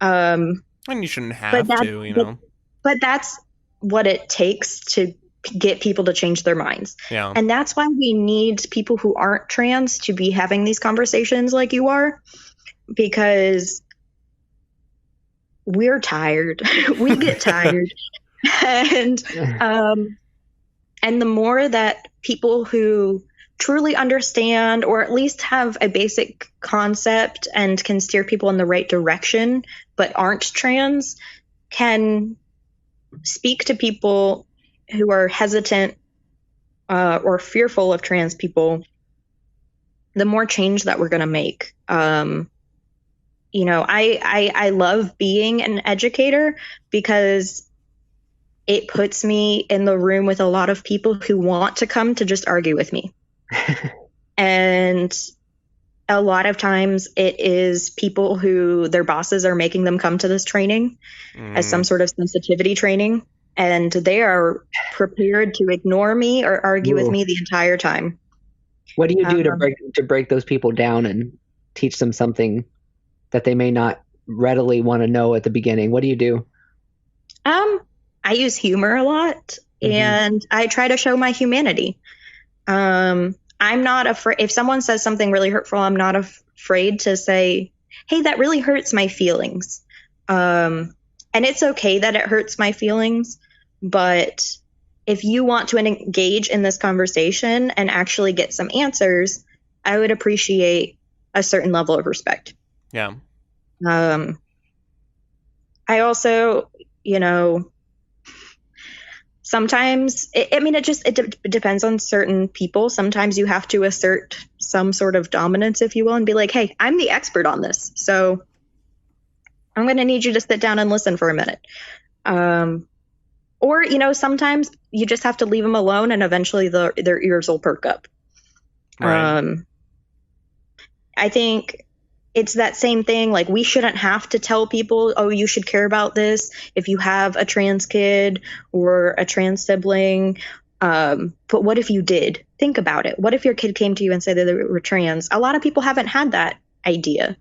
And you shouldn't have to. But that's what it takes to get people to change their minds. Yeah. And that's why we need people who aren't trans to be having these conversations like you are, because we're tired. We get tired. And the more that people who truly understand, or at least have a basic concept and can steer people in the right direction, but aren't trans, can speak to people who are hesitant or fearful of trans people, the more change that we're going to make. I love being an educator because it puts me in the room with a lot of people who want to come to just argue with me. And a lot of times it is people who their bosses are making them come to this training as some sort of sensitivity training. And they are prepared to ignore me or argue with me the entire time. What do you do to break those people down and teach them something that they may not readily want to know at the beginning? What do you do? I use humor a lot, and I try to show my humanity. I'm not afraid. If someone says something really hurtful, I'm not afraid to say, hey, that really hurts my feelings. And it's okay that it hurts my feelings. But if you want to engage in this conversation and actually get some answers, I would appreciate a certain level of respect. Yeah. I also, sometimes, it depends on certain people. Sometimes you have to assert some sort of dominance, if you will, and be like, hey, I'm the expert on this, so I'm going to need you to sit down and listen for a minute. Or, sometimes you just have to leave them alone, and eventually their ears will perk up. Right. I think it's that same thing. Like, we shouldn't have to tell people, oh, you should care about this if you have a trans kid or a trans sibling. But what if you did? Think about it. What if your kid came to you and said that they were trans? A lot of people haven't had that idea.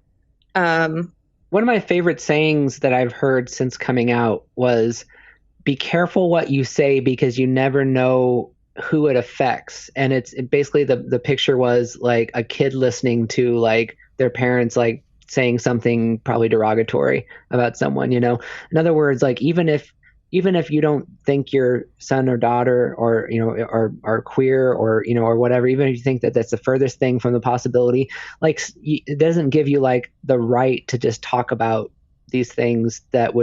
One of my favorite sayings that I've heard since coming out was, be careful what you say because you never know who it affects. And it basically the picture was like a kid listening to like their parents like saying something probably derogatory about someone, In other words, like even if you don't think your son or daughter or are queer or or whatever, even if you think that that's the furthest thing from the possibility, like it doesn't give you like the right to just talk about these things that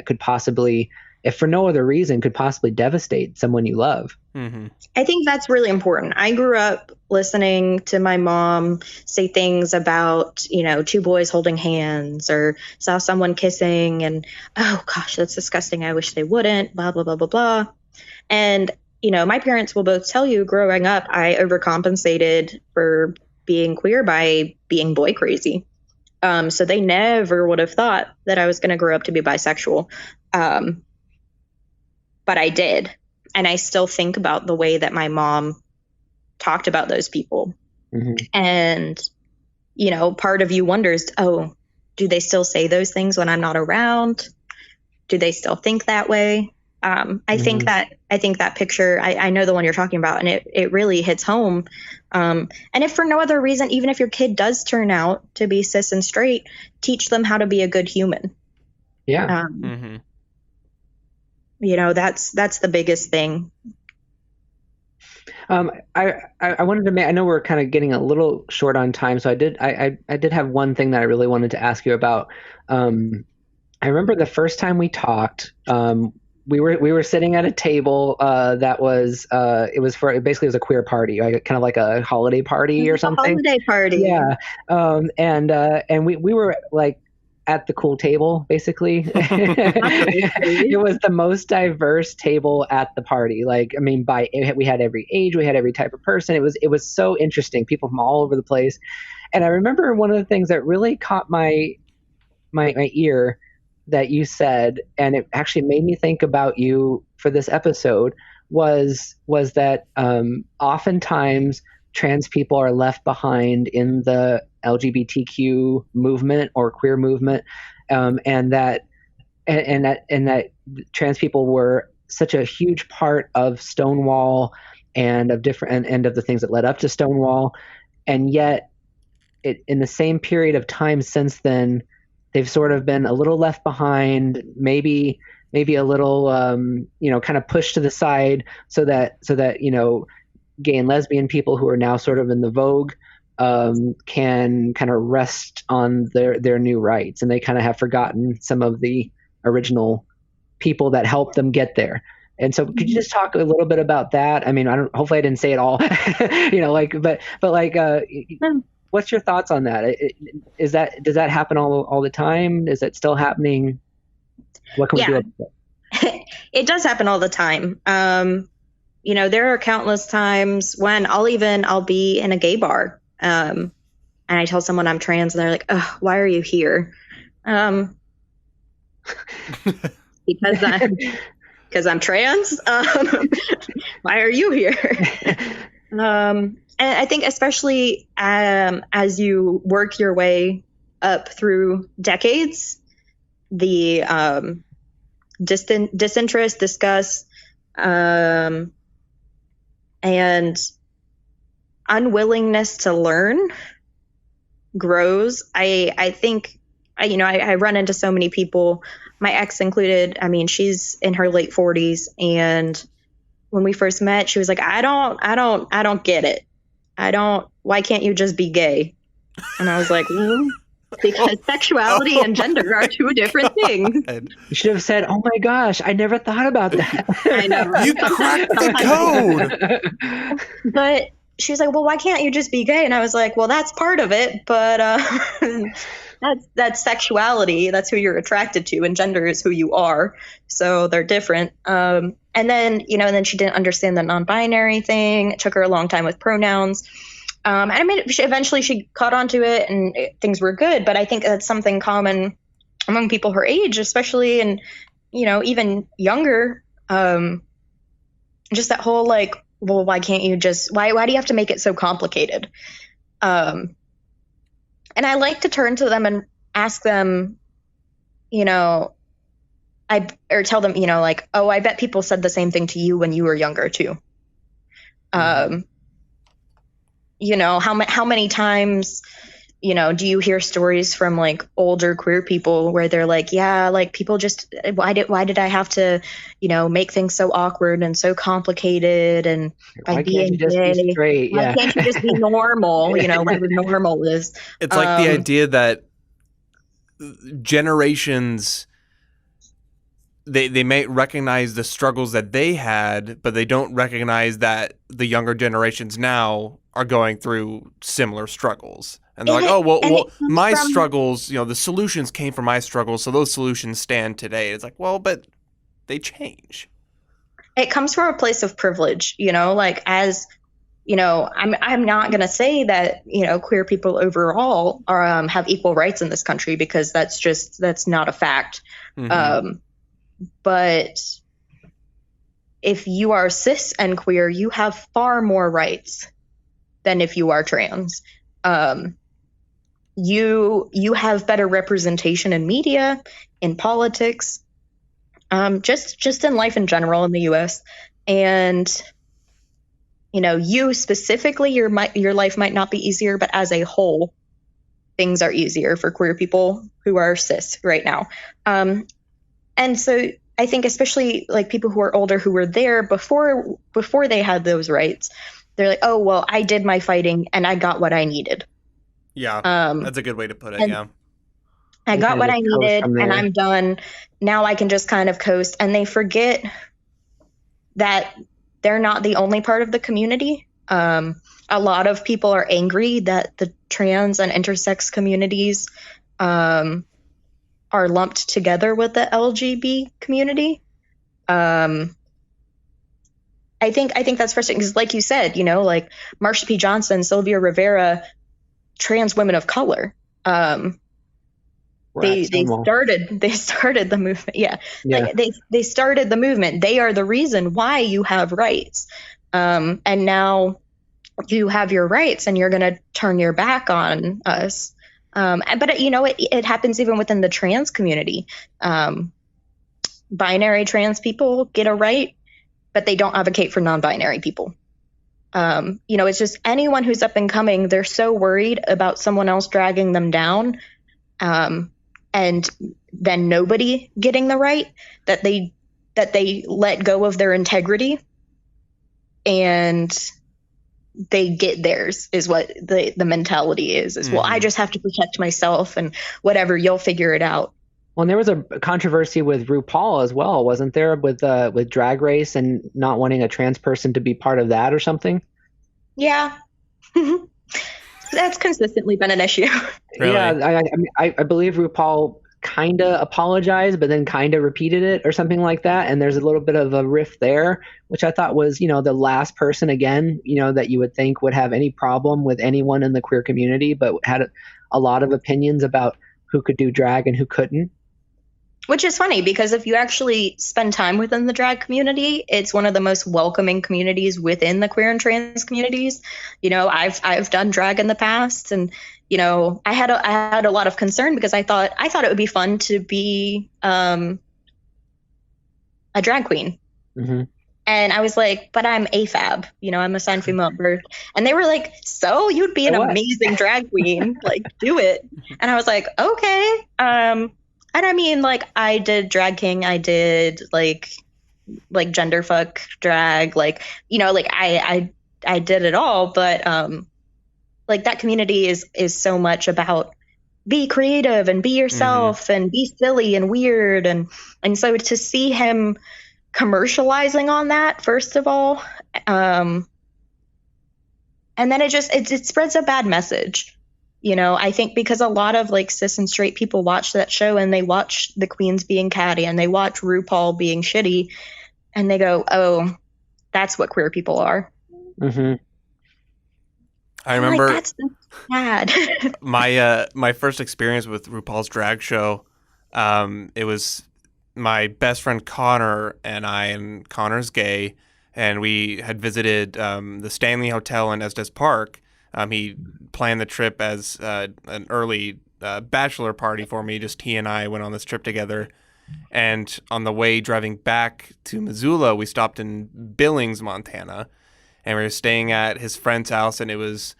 could possibly, if for no other reason, could possibly devastate someone you love. Mm-hmm. I think that's really important. I grew up listening to my mom say things about, two boys holding hands, or saw someone kissing and, oh gosh, that's disgusting. I wish they wouldn't, blah, blah, blah, blah, blah. And, my parents will both tell you growing up, I overcompensated for being queer by being boy crazy. So they never would have thought that I was going to grow up to be bisexual. But I did. And I still think about the way that my mom talked about those people. Mm-hmm. And, part of you wonders, oh, do they still say those things when I'm not around? Do they still think that way? I think that picture, I know the one you're talking about, and it really hits home. And if for no other reason, even if your kid does turn out to be cis and straight, teach them how to be a good human. Yeah. That's the biggest thing. I wanted to make, I know we're kind of getting a little short on time, so I did have one thing that I really wanted to ask you about. I remember the first time we talked, we were sitting at a table that was it was a queer party, kind of like a holiday party or something. A holiday party. Yeah. And we were like at the cool table, basically. It was the most diverse table at the party. Like, I mean, we had every age, we had every type of person. It was so interesting, people from all over the place. And I remember one of the things that really caught my ear that you said, and it actually made me think about you for this episode, was that oftentimes trans people are left behind in the LGBTQ movement or queer movement, and that trans people were such a huge part of Stonewall and of different and of the things that led up to Stonewall, and yet in the same period of time since then, they've sort of been a little left behind, maybe a little kind of pushed to the side, so that gay and lesbian people who are now sort of in the vogue can kind of rest on their new rights, and they kind of have forgotten some of the original people that helped them get there. And so could you just talk a little bit about that? I mean, hopefully I didn't say it all, what's your thoughts on that? Does that happen all the time? Is it still happening? What can we do about it? It does happen all the time. There are countless times when I'll be in a gay bar, and I tell someone I'm trans, and they're like, "Oh, why are you here?" Because I'm trans. Why are you here? And I think especially as you work your way up through decades, the disinterest, disgust, and unwillingness to learn grows. I think, I run into so many people, my ex included. I mean, she's in her late 40s, and when we first met, she was like, I don't get it. Why can't you just be gay? And I was like, because sexuality and gender are two different things. You should have said, oh my gosh, I never thought about that. I know. You cracked the code. But she was like, well, why can't you just be gay? And I was like, well, that's part of it, but that's sexuality. That's who you're attracted to, and gender is who you are. So they're different. And then she didn't understand the non-binary thing. It took her a long time with pronouns. And I mean, eventually she caught on to it, and things were good. But I think that's something common among people her age, especially, and, even younger. Just that whole, like, well, why can't you just, why do you have to make it so complicated? And I like to turn to them and ask them, or tell them, like, oh, I bet people said the same thing to you when you were younger too. How many times, do you hear stories from like older queer people where they're like, yeah, like people just, why did I have to, make things so awkward and so complicated, and by being gay, straight? Why can't you just be normal? Whatever normal is. It's like the idea that generations, they may recognize the struggles that they had, but they don't recognize that the younger generations now are going through similar struggles. And they're like, oh, well, my struggles, the solutions came from my struggles, so those solutions stand today. It's like, well, but they change. It comes from a place of privilege, like, as, I'm not going to say that, queer people overall are, have equal rights in this country, because that's not a fact. Mm-hmm. But if you are cis and queer, you have far more rights than if you are trans. You have better representation in media, in politics, just in life in general in the U.S. And, you specifically, your life might not be easier, but as a whole, things are easier for queer people who are cis right now. And so I think especially like people who are older, who were there before they had those rights, they're like, oh, well, I did my fighting and I got what I needed. Yeah, that's a good way to put it. Yeah. I got what I needed and I'm done. Now I can just kind of coast. And they forget that they're not the only part of the community. A lot of people are angry that the trans and intersex communities are lumped together with the LGB community. I think that's frustrating because, like you said, like Marsha P. Johnson, Sylvia Rivera, trans women of color. They started the movement. Yeah. Like they started the movement. They are the reason why you have rights. And now you have your rights and you're going to turn your back on us. But it happens even within the trans community. Binary trans people get a right, but they don't advocate for non-binary people. It's just anyone who's up and coming, they're so worried about someone else dragging them down, and then nobody getting the right, that they let go of their integrity and they get theirs, is what the mentality is. Well, I just have to protect myself and whatever, you'll figure it out. Well, and there was a controversy with Rupaul as well, wasn't there, with Drag Race and not wanting a trans person to be part of that or something? Yeah. That's consistently been an issue. Really? Yeah, I believe Rupaul kind of apologized, but then kind of repeated it or something like that. And there's a little bit of a rift there, which I thought was, the last person again, that you would think would have any problem with anyone in the queer community, but had a lot of opinions about who could do drag and who couldn't. Which is funny because if you actually spend time within the drag community, it's one of the most welcoming communities within the queer and trans communities. I've done drag in the past, and I had a lot of concern because I thought it would be fun to be a drag queen. Mm-hmm. And I was like, but I'm AFAB, I'm assigned female at birth. And they were like, so you'd be an amazing drag queen, like do it. And I was like, okay. And I mean, like I did drag king, I did like gender fuck drag, like, like I did it all. But like that community is so much about be creative and be yourself and be silly and weird. And so to see him commercializing on that, first of all, and then it spreads a bad message. I think because a lot of like cis and straight people watch that show and they watch the queens being catty and they watch RuPaul being shitty and they go, oh, that's what queer people are. I remember that's so sad. my first experience with RuPaul's drag show. It was my best friend Connor and I, and Connor's gay, and we had visited the Stanley Hotel in Estes Park. He planned the trip as an early bachelor party for me. Just he and I went on this trip together. And on the way driving back to Missoula, we stopped in Billings, Montana. And we were staying at his friend's house, and it was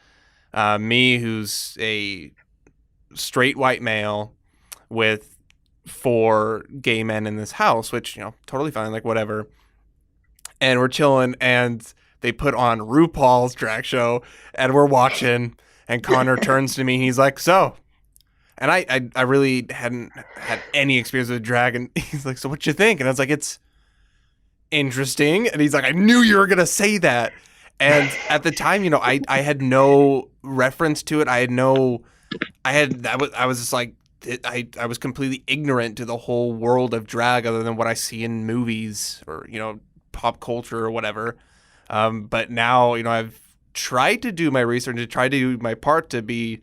me, who's a straight white male, with 4 gay men in this house, which, totally fine, like whatever. And we're chilling, and they put on RuPaul's drag show, and we're watching, and Connor turns to me, and he's like, so, and I really hadn't had any experience with drag, and he's like, so what you think? And I was like, it's interesting. And he's like, I knew you were going to say that. And at the time, I had no reference to it. I was just like, I was completely ignorant to the whole world of drag other than what I see in movies or, pop culture or whatever. But now, I've tried to do my research and try to do my part to be,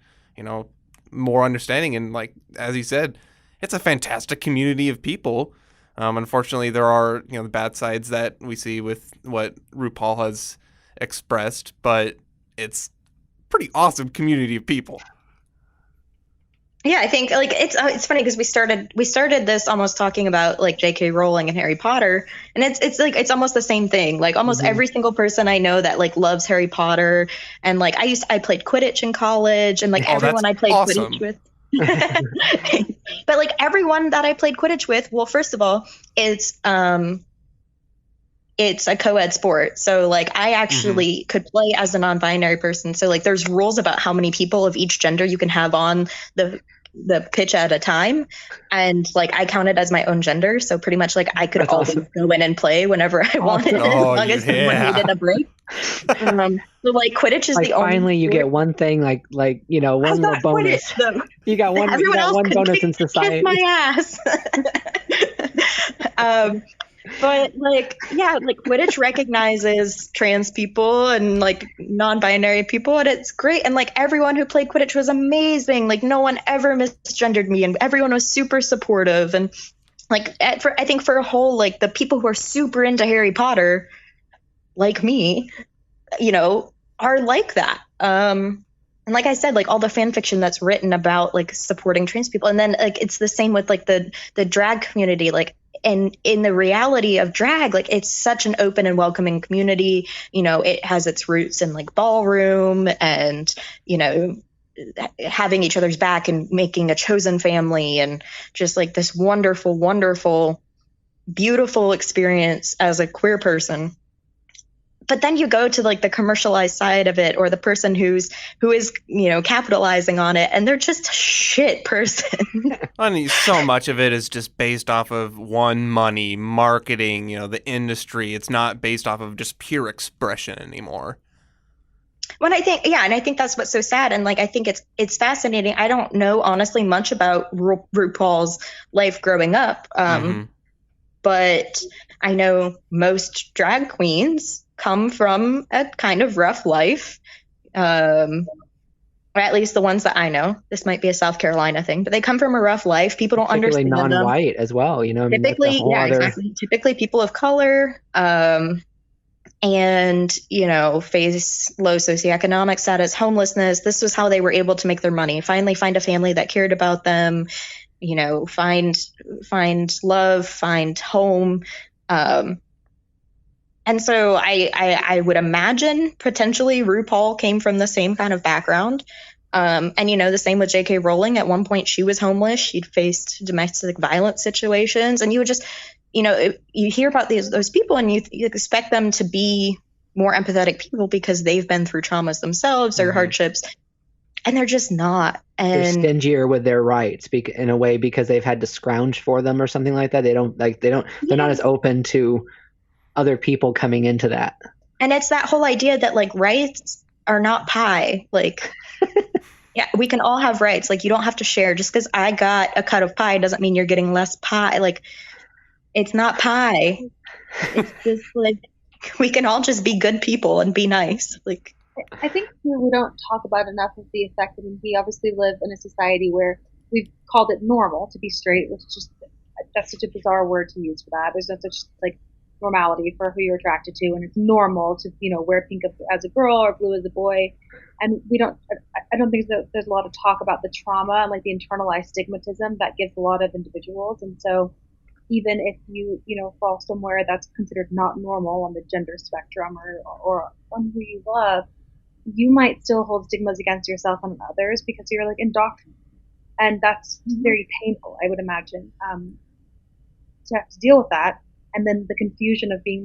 more understanding. And like, as he said, it's a fantastic community of people. Unfortunately, there are, the bad sides that we see with what RuPaul has expressed, but it's pretty awesome community of people. Yeah, I think like it's funny because we started this almost talking about like J.K. Rowling and Harry Potter, and it's like it's almost the same thing. Like almost every single person I know that like loves Harry Potter, and like I played Quidditch in college, and like everyone I played awesome. Quidditch with. But like everyone that I played Quidditch with, well, first of all, it's a co-ed sport. So like I actually could play as a non-binary person. So like there's rules about how many people of each gender you can have on the pitch at a time. And like I counted as my own gender. So pretty much like I could always go in and play whenever I wanted, as long as someone needed a break. So like Quidditch is like the only finally you get one thing like one more bonus. You got one bonus in society. Kiss my ass. But like, yeah, like Quidditch recognizes trans people and like non-binary people, and it's great. And like everyone who played Quidditch was amazing. Like no one ever misgendered me, and everyone was super supportive. And like I think for a whole, like the people who are super into Harry Potter, like me, are like that. And like I said, like all the fan fiction that's written about like supporting trans people, and then like it's the same with like the drag community, like. And in the reality of drag, like it's such an open and welcoming community. It has its roots in like ballroom and, having each other's back and making a chosen family and just like this wonderful, wonderful, beautiful experience as a queer person. But then you go to like the commercialized side of it, or the person who is capitalizing on it, and they're just a shit person. I mean, so much of it is just based off of money, marketing, the industry. It's not based off of just pure expression anymore. When I think that's what's so sad, and like I think it's fascinating. I don't know honestly much about RuPaul's life growing up, but I know most drag queens come from a kind of rough life, or at least the ones that I know. This might be a South Carolina thing, but they come from a rough life. People don't understand them. Non-white as well, Typically, exactly. Typically, people of color, and face low socioeconomic status, homelessness. This was how they were able to make their money. Finally, find a family that cared about them. Find love, find home. And so I would imagine potentially RuPaul came from the same kind of background. And, the same with J.K. Rowling. At one point, she was homeless. She'd faced domestic violence situations. And you would just, you hear about those people and you expect them to be more empathetic people because they've been through traumas themselves or hardships. And they're just not. And they're stingier with their rights in a way because they've had to scrounge for them or something like that. They're not as open to other people coming into that. And it's that whole idea that rights are not pie. Yeah, we can all have rights. You don't have to share. Just because I got a cut of pie doesn't mean you're getting less pie. It's not pie. It's just we can all just be good people and be nice. I think we don't talk about enough of the effect. I mean, we obviously live in a society where we've called it normal to be straight, which is just, that's such a bizarre word to use for that. There's no such normality for who you're attracted to, and it's normal to wear pink as a girl or blue as a boy. And I don't think there's a lot of talk about the trauma and the internalized stigmatism that gives a lot of individuals. And so even if you fall somewhere that's considered not normal on the gender spectrum or on who you love, you might still hold stigmas against yourself and others because you're indoctrinated. And that's very painful, I would imagine, to have to deal with that. And then the confusion of being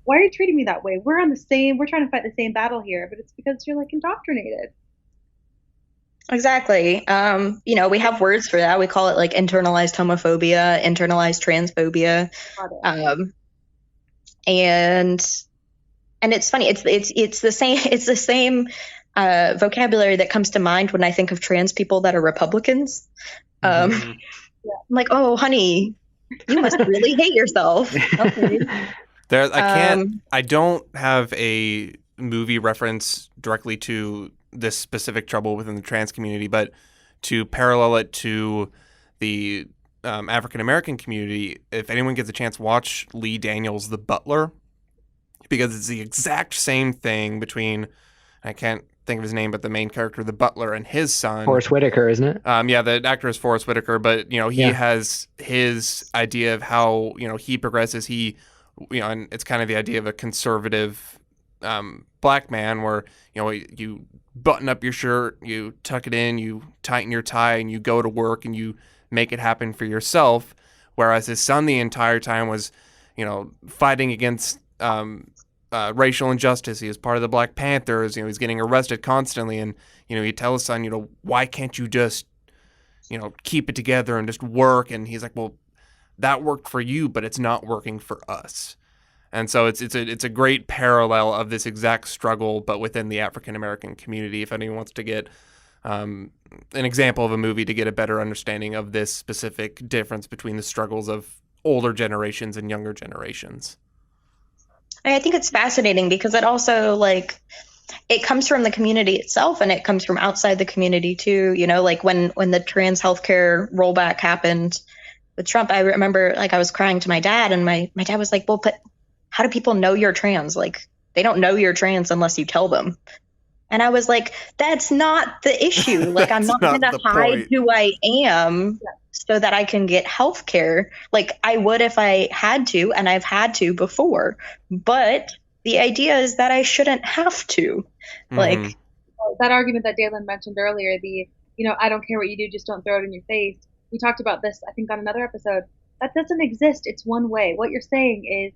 why are you treating me that way? We're trying to fight the same battle here, but it's because you're indoctrinated. Exactly. We have words for that. We call it internalized homophobia, internalized transphobia. And it's funny. It's the same vocabulary that comes to mind when I think of trans people that are Republicans. I'm oh, honey, you must really hate yourself. Okay. I don't have a movie reference directly to this specific trouble within the trans community, but to parallel it to the African American community, if anyone gets a chance, watch Lee Daniels' The Butler, because it's the exact same thing between, I can't think of his name, but the main character, the butler, and his son. Forrest Whitaker, isn't it? Yeah, the actor is Forrest Whitaker, but he has his idea of how he progresses. And it's kind of the idea of a conservative black man where you button up your shirt, you tuck it in, you tighten your tie, and you go to work and you make it happen for yourself. Whereas his son the entire time was fighting against racial injustice. He was part of the Black Panthers. He's getting arrested constantly, and you tell his son, why can't you just keep it together and just work? And he's like, well, that worked for you, but it's not working for us. And so it's a great parallel of this exact struggle, but within the African American community. If anyone wants to get an example of a movie to get a better understanding of this specific difference between the struggles of older generations and younger generations. I think it's fascinating because it also it comes from the community itself and it comes from outside the community too. When the trans healthcare rollback happened with Trump, I remember I was crying to my dad, and my dad was like, well, but how do people know you're trans? They don't know you're trans unless you tell them. And I was like, that's not the issue. I'm not going to hide who I am so that I can get health care. I would if I had to, and I've had to before. But the idea is that I shouldn't have to. That argument that Dalen mentioned earlier, I don't care what you do, just don't throw it in your face. We talked about this, I think, on another episode. That doesn't exist. It's one way. What you're saying is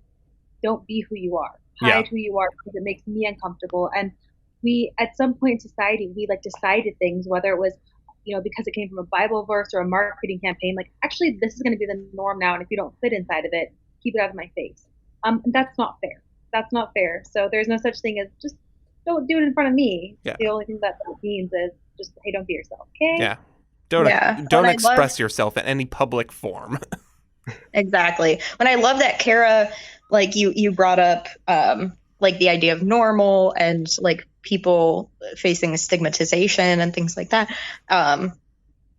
don't be who you are. Hide who you are because it makes me uncomfortable. And we, at some point in society, we decided things, whether it was, because it came from a Bible verse or a marketing campaign, actually, this is going to be the norm now. And if you don't fit inside of it, keep it out of my face. And that's not fair. That's not fair. So there's no such thing as just don't do it in front of me. Yeah. The only thing that means is just, hey, don't be yourself. Okay. Yeah. Don't express yourself in any public form. Exactly. When I love that, Kara, you brought up the idea of normal and people facing stigmatization and things like that.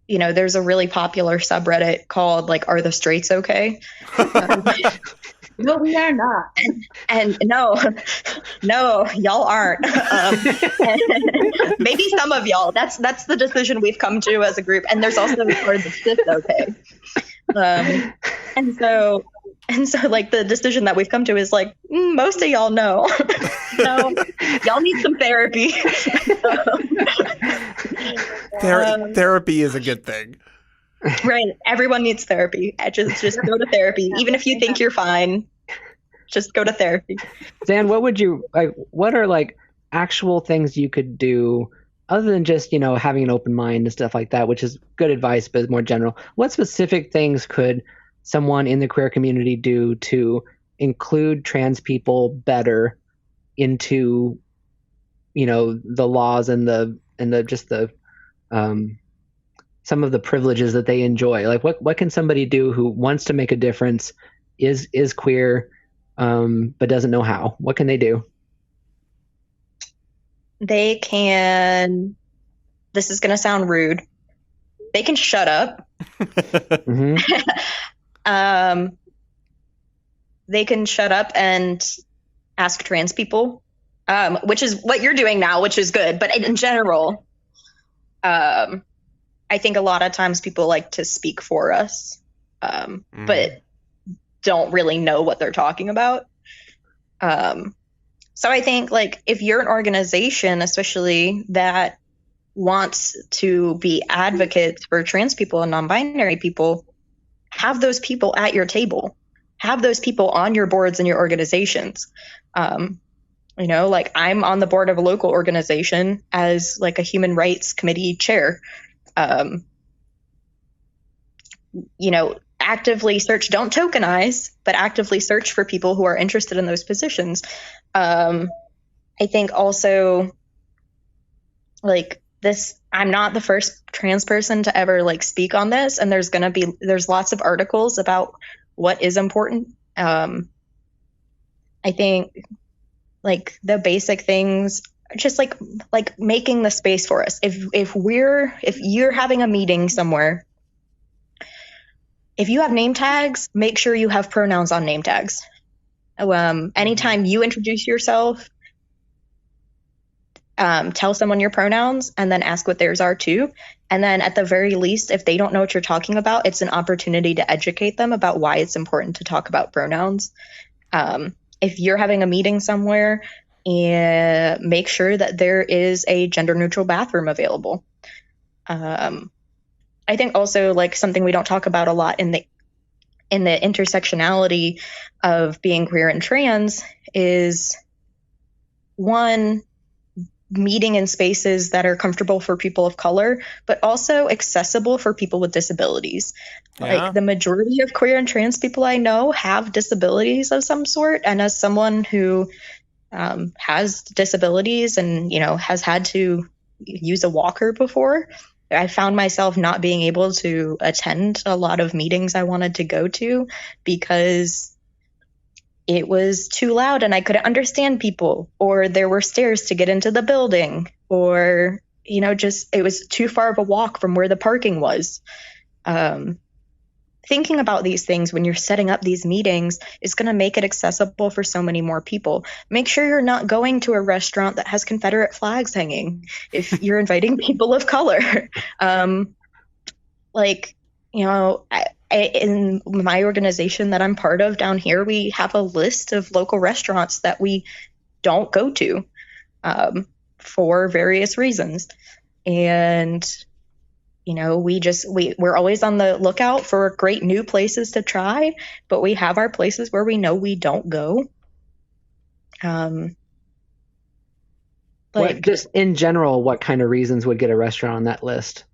There's a really popular subreddit called Are the Straights Okay? No, we are not. And no, y'all aren't. Maybe some of y'all. That's the decision we've come to as a group. And there's also Are the Cis Okay? And so And so like the decision that we've come to is like, most of y'all know. No, y'all need some therapy. Therapy is a good thing. Right. Everyone needs therapy. Just go to therapy. Even if you think you're fine, just go to therapy. Dan, what are like actual things you could do other than just, having an open mind and stuff like that, which is good advice, but more general? What specific things could someone in the queer community do to include trans people better into, the laws and some of the privileges that they enjoy? Like what can somebody do who wants to make a difference, is queer, but doesn't know how? What can they do? They can, this is going to sound rude, they can shut up. Mm-hmm. They can shut up and ask trans people, which is what you're doing now, which is good. But in general, I think a lot of times people like to speak for us, but don't really know what they're talking about. So I think like if you're an organization, especially that wants to be advocates for trans people and non-binary people, have those people at your table, have those people on your boards and your organizations. Like I'm on the board of a local organization as like a human rights committee chair. Actively search, don't tokenize, but actively search for people who are interested in those positions. I think also like this, I'm not the first trans person to ever like speak on this, and there's lots of articles about what is important. I think like the basic things, just like making the space for us. If you're having a meeting somewhere, if you have name tags, make sure you have pronouns on name tags. Anytime you introduce yourself, tell someone your pronouns and then ask what theirs are too. And then at the very least, if they don't know what you're talking about, it's an opportunity to educate them about why it's important to talk about pronouns. If you're having a meeting somewhere, and make sure that there is a gender neutral bathroom available. I think also like something we don't talk about a lot in the intersectionality of being queer and trans is, one, meeting in spaces that are comfortable for people of color, but also accessible for people with disabilities. Yeah. Like the majority of queer and trans people I know have disabilities of some sort. And as someone who has disabilities and, has had to use a walker before, I found myself not being able to attend a lot of meetings I wanted to go to because it was too loud and I couldn't understand people, or there were stairs to get into the building, or, it was too far of a walk from where the parking was. Thinking about these things when you're setting up these meetings is going to make it accessible for so many more people. Make sure you're not going to a restaurant that has Confederate flags hanging if you're inviting people of color. In my organization that I'm part of down here, we have a list of local restaurants that we don't go to for various reasons. And we're always on the lookout for great new places to try, but we have our places where we know we don't go. Just in general, what kind of reasons would get a restaurant on that list?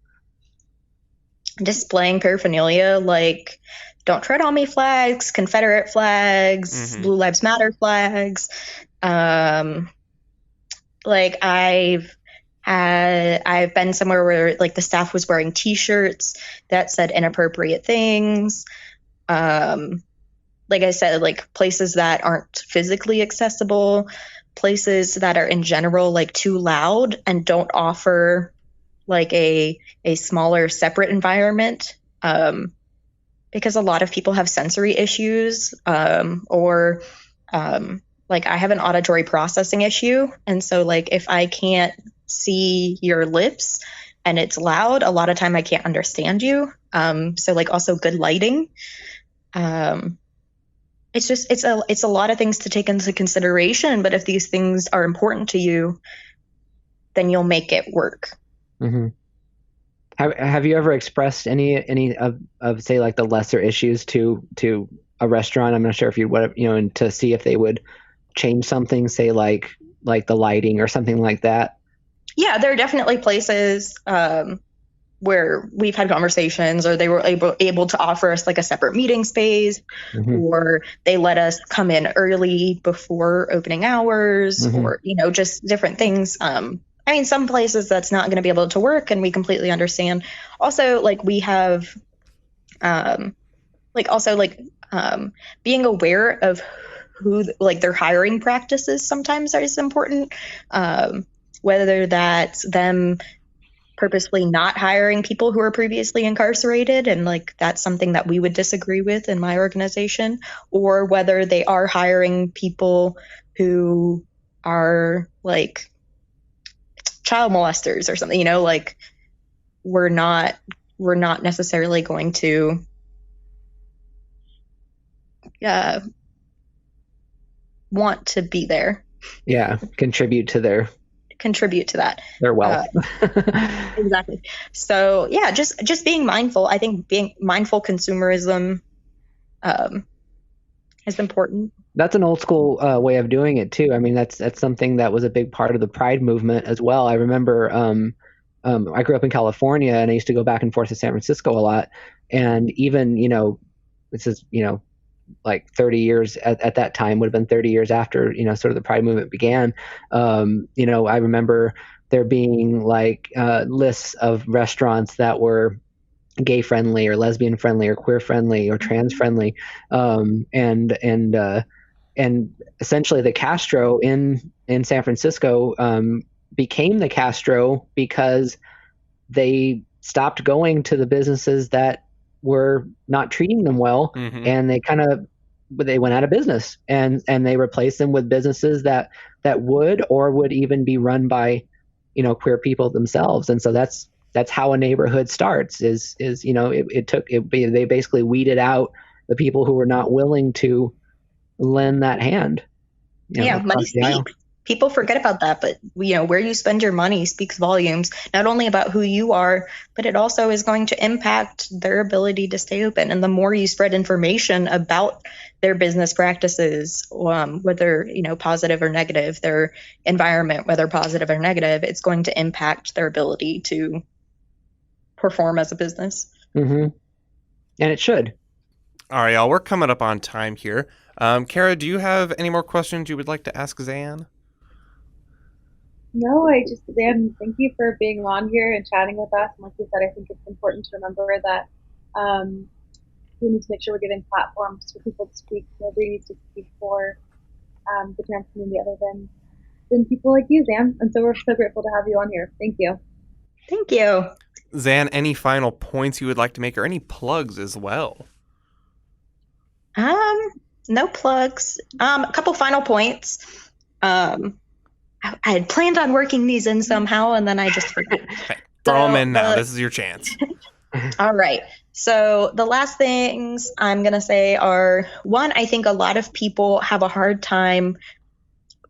Displaying paraphernalia like "Don't Tread on Me" flags, Confederate flags, Blue Lives Matter flags. I've been somewhere where like the staff was wearing T-shirts that said inappropriate things. Like I said, like places that aren't physically accessible, places that are in general like too loud and don't offer like a smaller separate environment, because a lot of people have sensory issues, or like I have an auditory processing issue, and so like if I can't see your lips and it's loud, a lot of time I can't understand you. So like also good lighting. it's a lot of things to take into consideration, but if these things are important to you, then you'll make it work. Mm-hmm. Have you ever expressed any of say like the lesser issues to a restaurant? I'm not sure if you would, and to see if they would change something, say like the lighting or something like that. Yeah, there are definitely places where we've had conversations, or they were able to offer us like a separate meeting space, or they let us come in early before opening hours, or just different things. I mean, some places that's not going to be able to work, and we completely understand. Also, like we have, being aware of who like their hiring practices sometimes is important. Whether that's them purposely not hiring people who are previously incarcerated, and like that's something that we would disagree with in my organization, or whether they are hiring people who are like child molesters or something, like we're not necessarily going to want to be there. Yeah, contribute to that. Their wealth. Exactly. So yeah, just being mindful. I think being mindful consumerism is important. That's an old school way of doing it too. I mean, that's something that was a big part of the Pride movement as well. I remember I grew up in California, and I used to go back and forth to San Francisco a lot. And even, this is, like 30 years at that time, would have been 30 years after, sort of the Pride movement began. I remember there being like lists of restaurants that were gay friendly or lesbian friendly or queer friendly or trans friendly. And essentially the Castro in San Francisco became the Castro because they stopped going to the businesses that were not treating them well, and they went out of business, and they replaced them with businesses that would even be run by queer people themselves. And so that's how a neighborhood starts. They basically weeded out the people who were not willing to lend that hand. Money speaks. People forget about that, but where you spend your money speaks volumes, not only about who you are, but it also is going to impact their ability to stay open. And the more you spread information about their business practices, whether positive or negative, their environment, whether positive or negative, it's going to impact their ability to perform as a business. And it should. All right, y'all, we're coming up on time here. Kara, do you have any more questions you would like to ask Xan? No, Xan, thank you for being on here and chatting with us. And like you said, I think it's important to remember that we need to make sure we're giving platforms for people to speak. Nobody needs to speak for the trans community other than people like you, Xan. And so we're so grateful to have you on here. Thank you. Thank you. Xan, any final points you would like to make, or any plugs as well? No plugs. A couple final points. I had planned on working these in somehow, and then I just forgot. Hey, throw them in now. This is your chance. All right. So the last things I'm going to say are, one, I think a lot of people have a hard time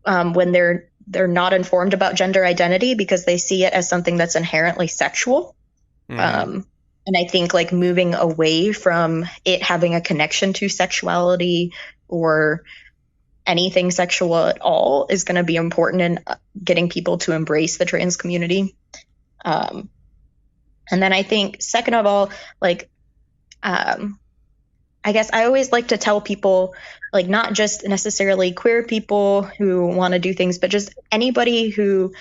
when they're not informed about gender identity because they see it as something that's inherently sexual. And I think like moving away from it having a connection to sexuality or anything sexual at all is going to be important in getting people to embrace the trans community. And then I think second of all, like, I guess I always like to tell people, like, not just necessarily queer people who want to do things, but just anybody who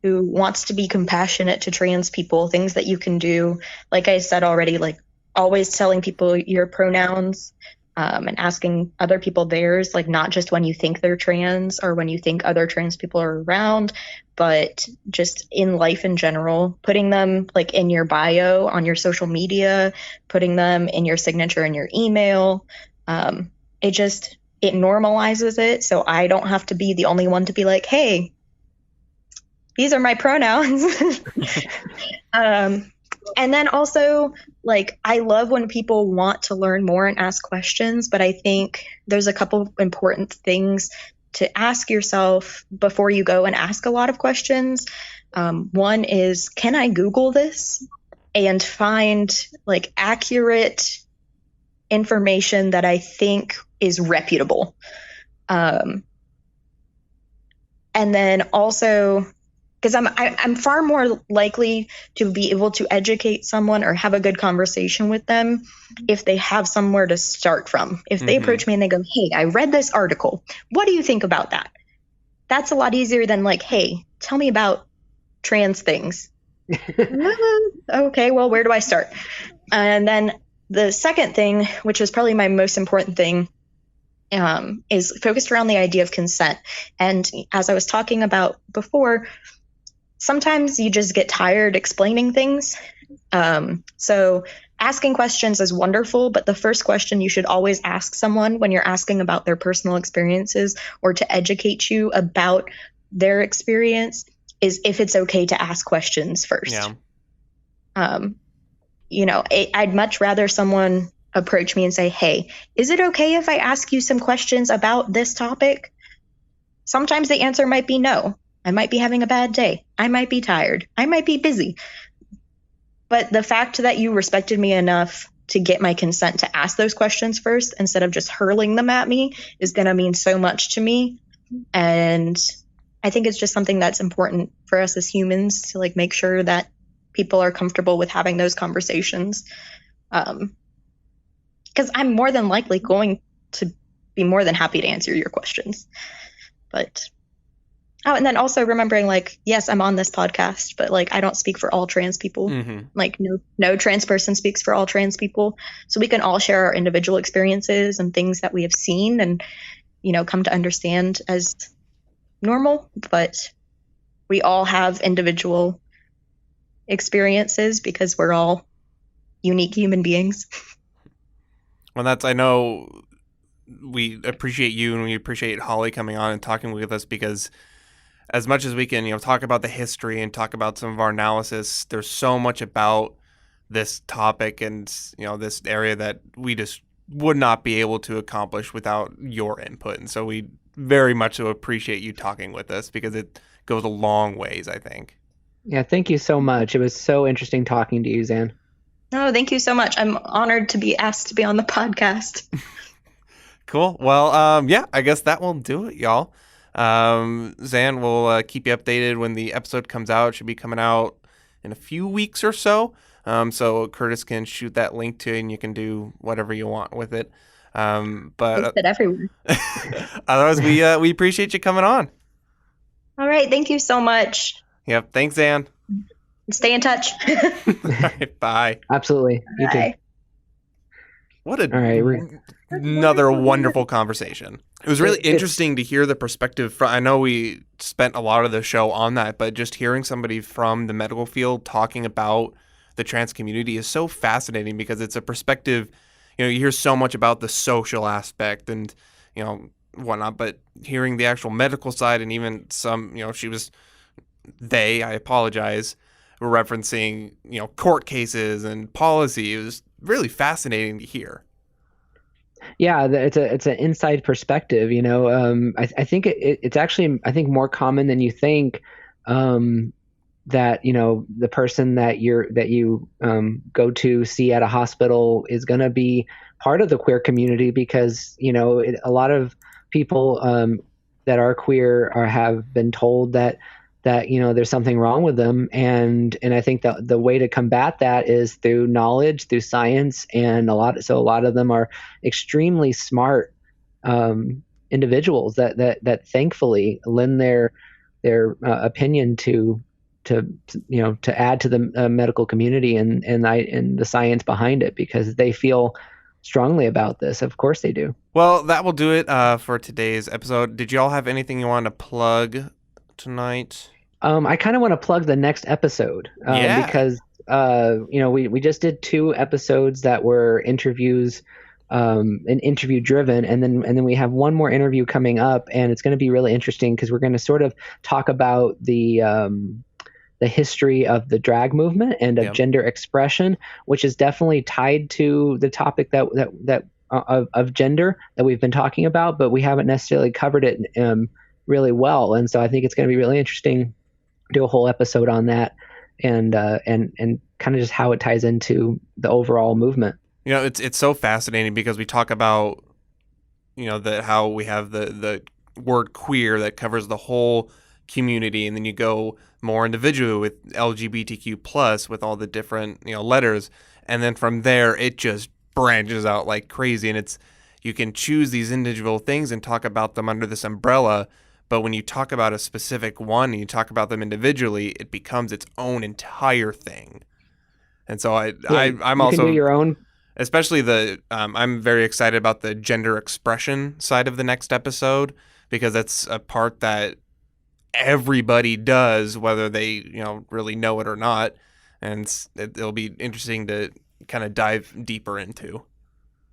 wants to be compassionate to trans people, things that you can do. Like I said already, like always telling people your pronouns, and asking other people theirs, like not just when you think they're trans or when you think other trans people are around, but just in life in general, putting them like in your bio on your social media, putting them in your signature in your email. It normalizes it. So I don't have to be the only one to be like, hey, these are my pronouns. And then also, like, I love when people want to learn more and ask questions, but I think there's a couple important things to ask yourself before you go and ask a lot of questions. One is, can I Google this and find like accurate information that I think is reputable? And then also, because I'm far more likely to be able to educate someone or have a good conversation with them if they have somewhere to start from. If they approach me and they go, hey, I read this article, what do you think about that? That's a lot easier than like, hey, tell me about trans things. Okay, well, where do I start? And then the second thing, which is probably my most important thing, is focused around the idea of consent. And as I was talking about before, sometimes you just get tired explaining things. So asking questions is wonderful, but the first question you should always ask someone when you're asking about their personal experiences or to educate you about their experience is if it's okay to ask questions first. Yeah. I'd much rather someone approach me and say, hey, is it okay if I ask you some questions about this topic? Sometimes the answer might be no. I might be having a bad day. I might be tired. I might be busy. But the fact that you respected me enough to get my consent to ask those questions first instead of just hurling them at me is going to mean so much to me. And I think it's just something that's important for us as humans to like make sure that people are comfortable with having those conversations. Because I'm more than likely going to be more than happy to answer your questions. But and then also remembering, like, yes, I'm on this podcast, but like I don't speak for all trans people. Like no trans person speaks for all trans people. So we can all share our individual experiences and things that we have seen and, come to understand as normal. But we all have individual experiences because we're all unique human beings. Well, I know we appreciate you and we appreciate Holly coming on and talking with us, because as much as we can, talk about the history and talk about some of our analysis, there's so much about this topic and, this area that we just would not be able to accomplish without your input. And so we very much so appreciate you talking with us, because it goes a long ways, I think. Yeah, thank you so much. It was so interesting talking to you, Xan. Oh, thank you so much. I'm honored to be asked to be on the podcast. Cool. Well, I guess that will do it, y'all. Xan will keep you updated when the episode comes out. It should be coming out in a few weeks or so. So Curtis can shoot that link to you and you can do whatever you want with it. But it everywhere. Otherwise, we appreciate you coming on. All right. Thank you so much. Yep. Thanks, Xan. Stay in touch. All right, bye. Absolutely. You too. What another wonderful conversation. It was really interesting to hear the perspective from, I know we spent a lot of the show on that, but just hearing somebody from the medical field talking about the trans community is so fascinating, because it's a perspective, you hear so much about the social aspect and, whatnot, but hearing the actual medical side and even some, I apologize, were referencing, court cases and policy. It was really fascinating to hear. Yeah, it's an inside perspective. I think it's actually, I think, more common than you think, that the person that you go to see at a hospital is going to be part of the queer community, because a lot of people that are queer have been told that there's something wrong with them, and I think that the way to combat that is through knowledge, through science, and a lot of them are extremely smart individuals that thankfully lend their opinion to add to the medical community and the science behind it, because they feel strongly about this. Of course they do. Well, that will do it for today's episode. Did you all have anything you want to plug tonight? I kind of want to plug the next episode because we just did 2 episodes that were interviews, and interview driven, and then we have one more interview coming up, and it's going to be really interesting because we're going to sort of talk about the the history of the drag movement and of Yep. gender expression, which is definitely tied to the topic of gender that we've been talking about, but we haven't necessarily covered it really well. And so I think it's going to be really interesting to do a whole episode on that and kind of just how it ties into the overall movement. You know, it's so fascinating because we talk about, you know, how we have the word queer that covers the whole community, and then you go more individual with LGBTQ plus with all the different, you know, letters, and then from there it just branches out like crazy, and you can choose these individual things and talk about them under this umbrella, but when you talk about a specific one and you talk about them individually, it becomes its own entire thing. And so I'm also can do your own. Especially I'm very excited about the gender expression side of the next episode, because that's a part that everybody does, whether they, you know, really know it or not. And it'll be interesting to kind of dive deeper into.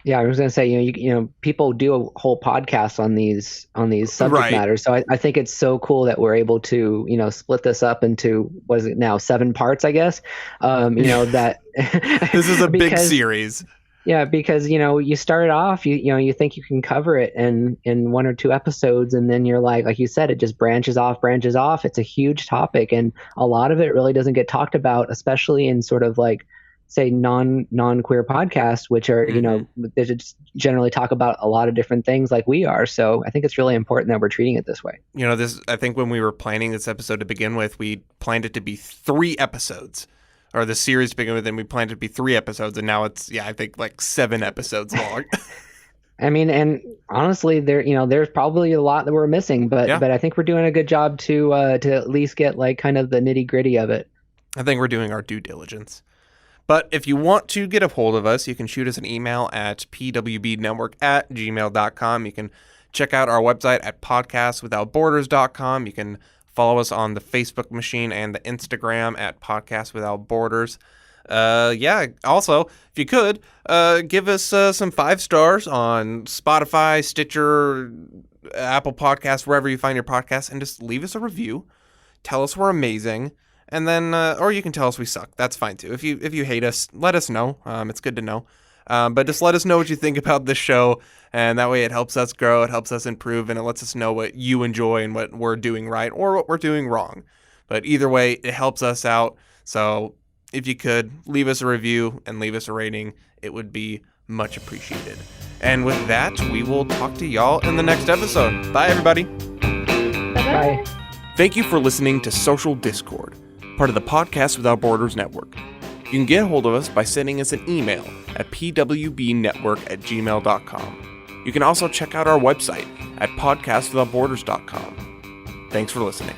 Yeah, I was going to say, you know, people do a whole podcast on these subject matters. So I think it's so cool that we're able to, you know, split this up into, what is it now, 7 parts, I guess. You know, that this is a big series. Yeah, because, you know, you start it off, you know, you think you can cover it in 1 or 2 episodes, and then you're like you said, it just branches off. It's a huge topic, and a lot of it really doesn't get talked about, especially in sort of like, say, non-queer podcasts, which are, you know, they just generally talk about a lot of different things like we are. So I think it's really important that we're treating it this way. You know, I think when we were planning this episode to begin with, we planned it to be 3 episodes. Or the series to begin with, and we planned it to be 3 episodes, and now it's, I think like 7 episodes long. I mean, and honestly, there's probably a lot that we're missing, but I think we're doing a good job to at least get like kind of the nitty gritty of it. I think we're doing our due diligence. But if you want to get a hold of us, you can shoot us an email at pwbnetwork@gmail.com. You can check out our website at podcastwithoutborders.com. You can follow us on the Facebook machine and the Instagram at Podcast Without Borders. Also, if you could, give us some 5 stars on Spotify, Stitcher, Apple Podcasts, wherever you find your podcasts, and just leave us a review. Tell us we're amazing. And then, or you can tell us we suck. That's fine too. If you hate us, let us know. It's good to know. But just let us know what you think about this show, and that way it helps us grow, it helps us improve, and it lets us know what you enjoy and what we're doing right or what we're doing wrong. But either way, it helps us out. So if you could, leave us a review and leave us a rating, it would be much appreciated. And with that, we will talk to y'all in the next episode. Bye, everybody. Bye. Thank you for listening to Social Discord, part of the Podcast Without Borders network. You can get a hold of us by sending us an email at pwbnetwork@gmail.com. You can also check out our website at podcastwithoutborders.com. Thanks for listening.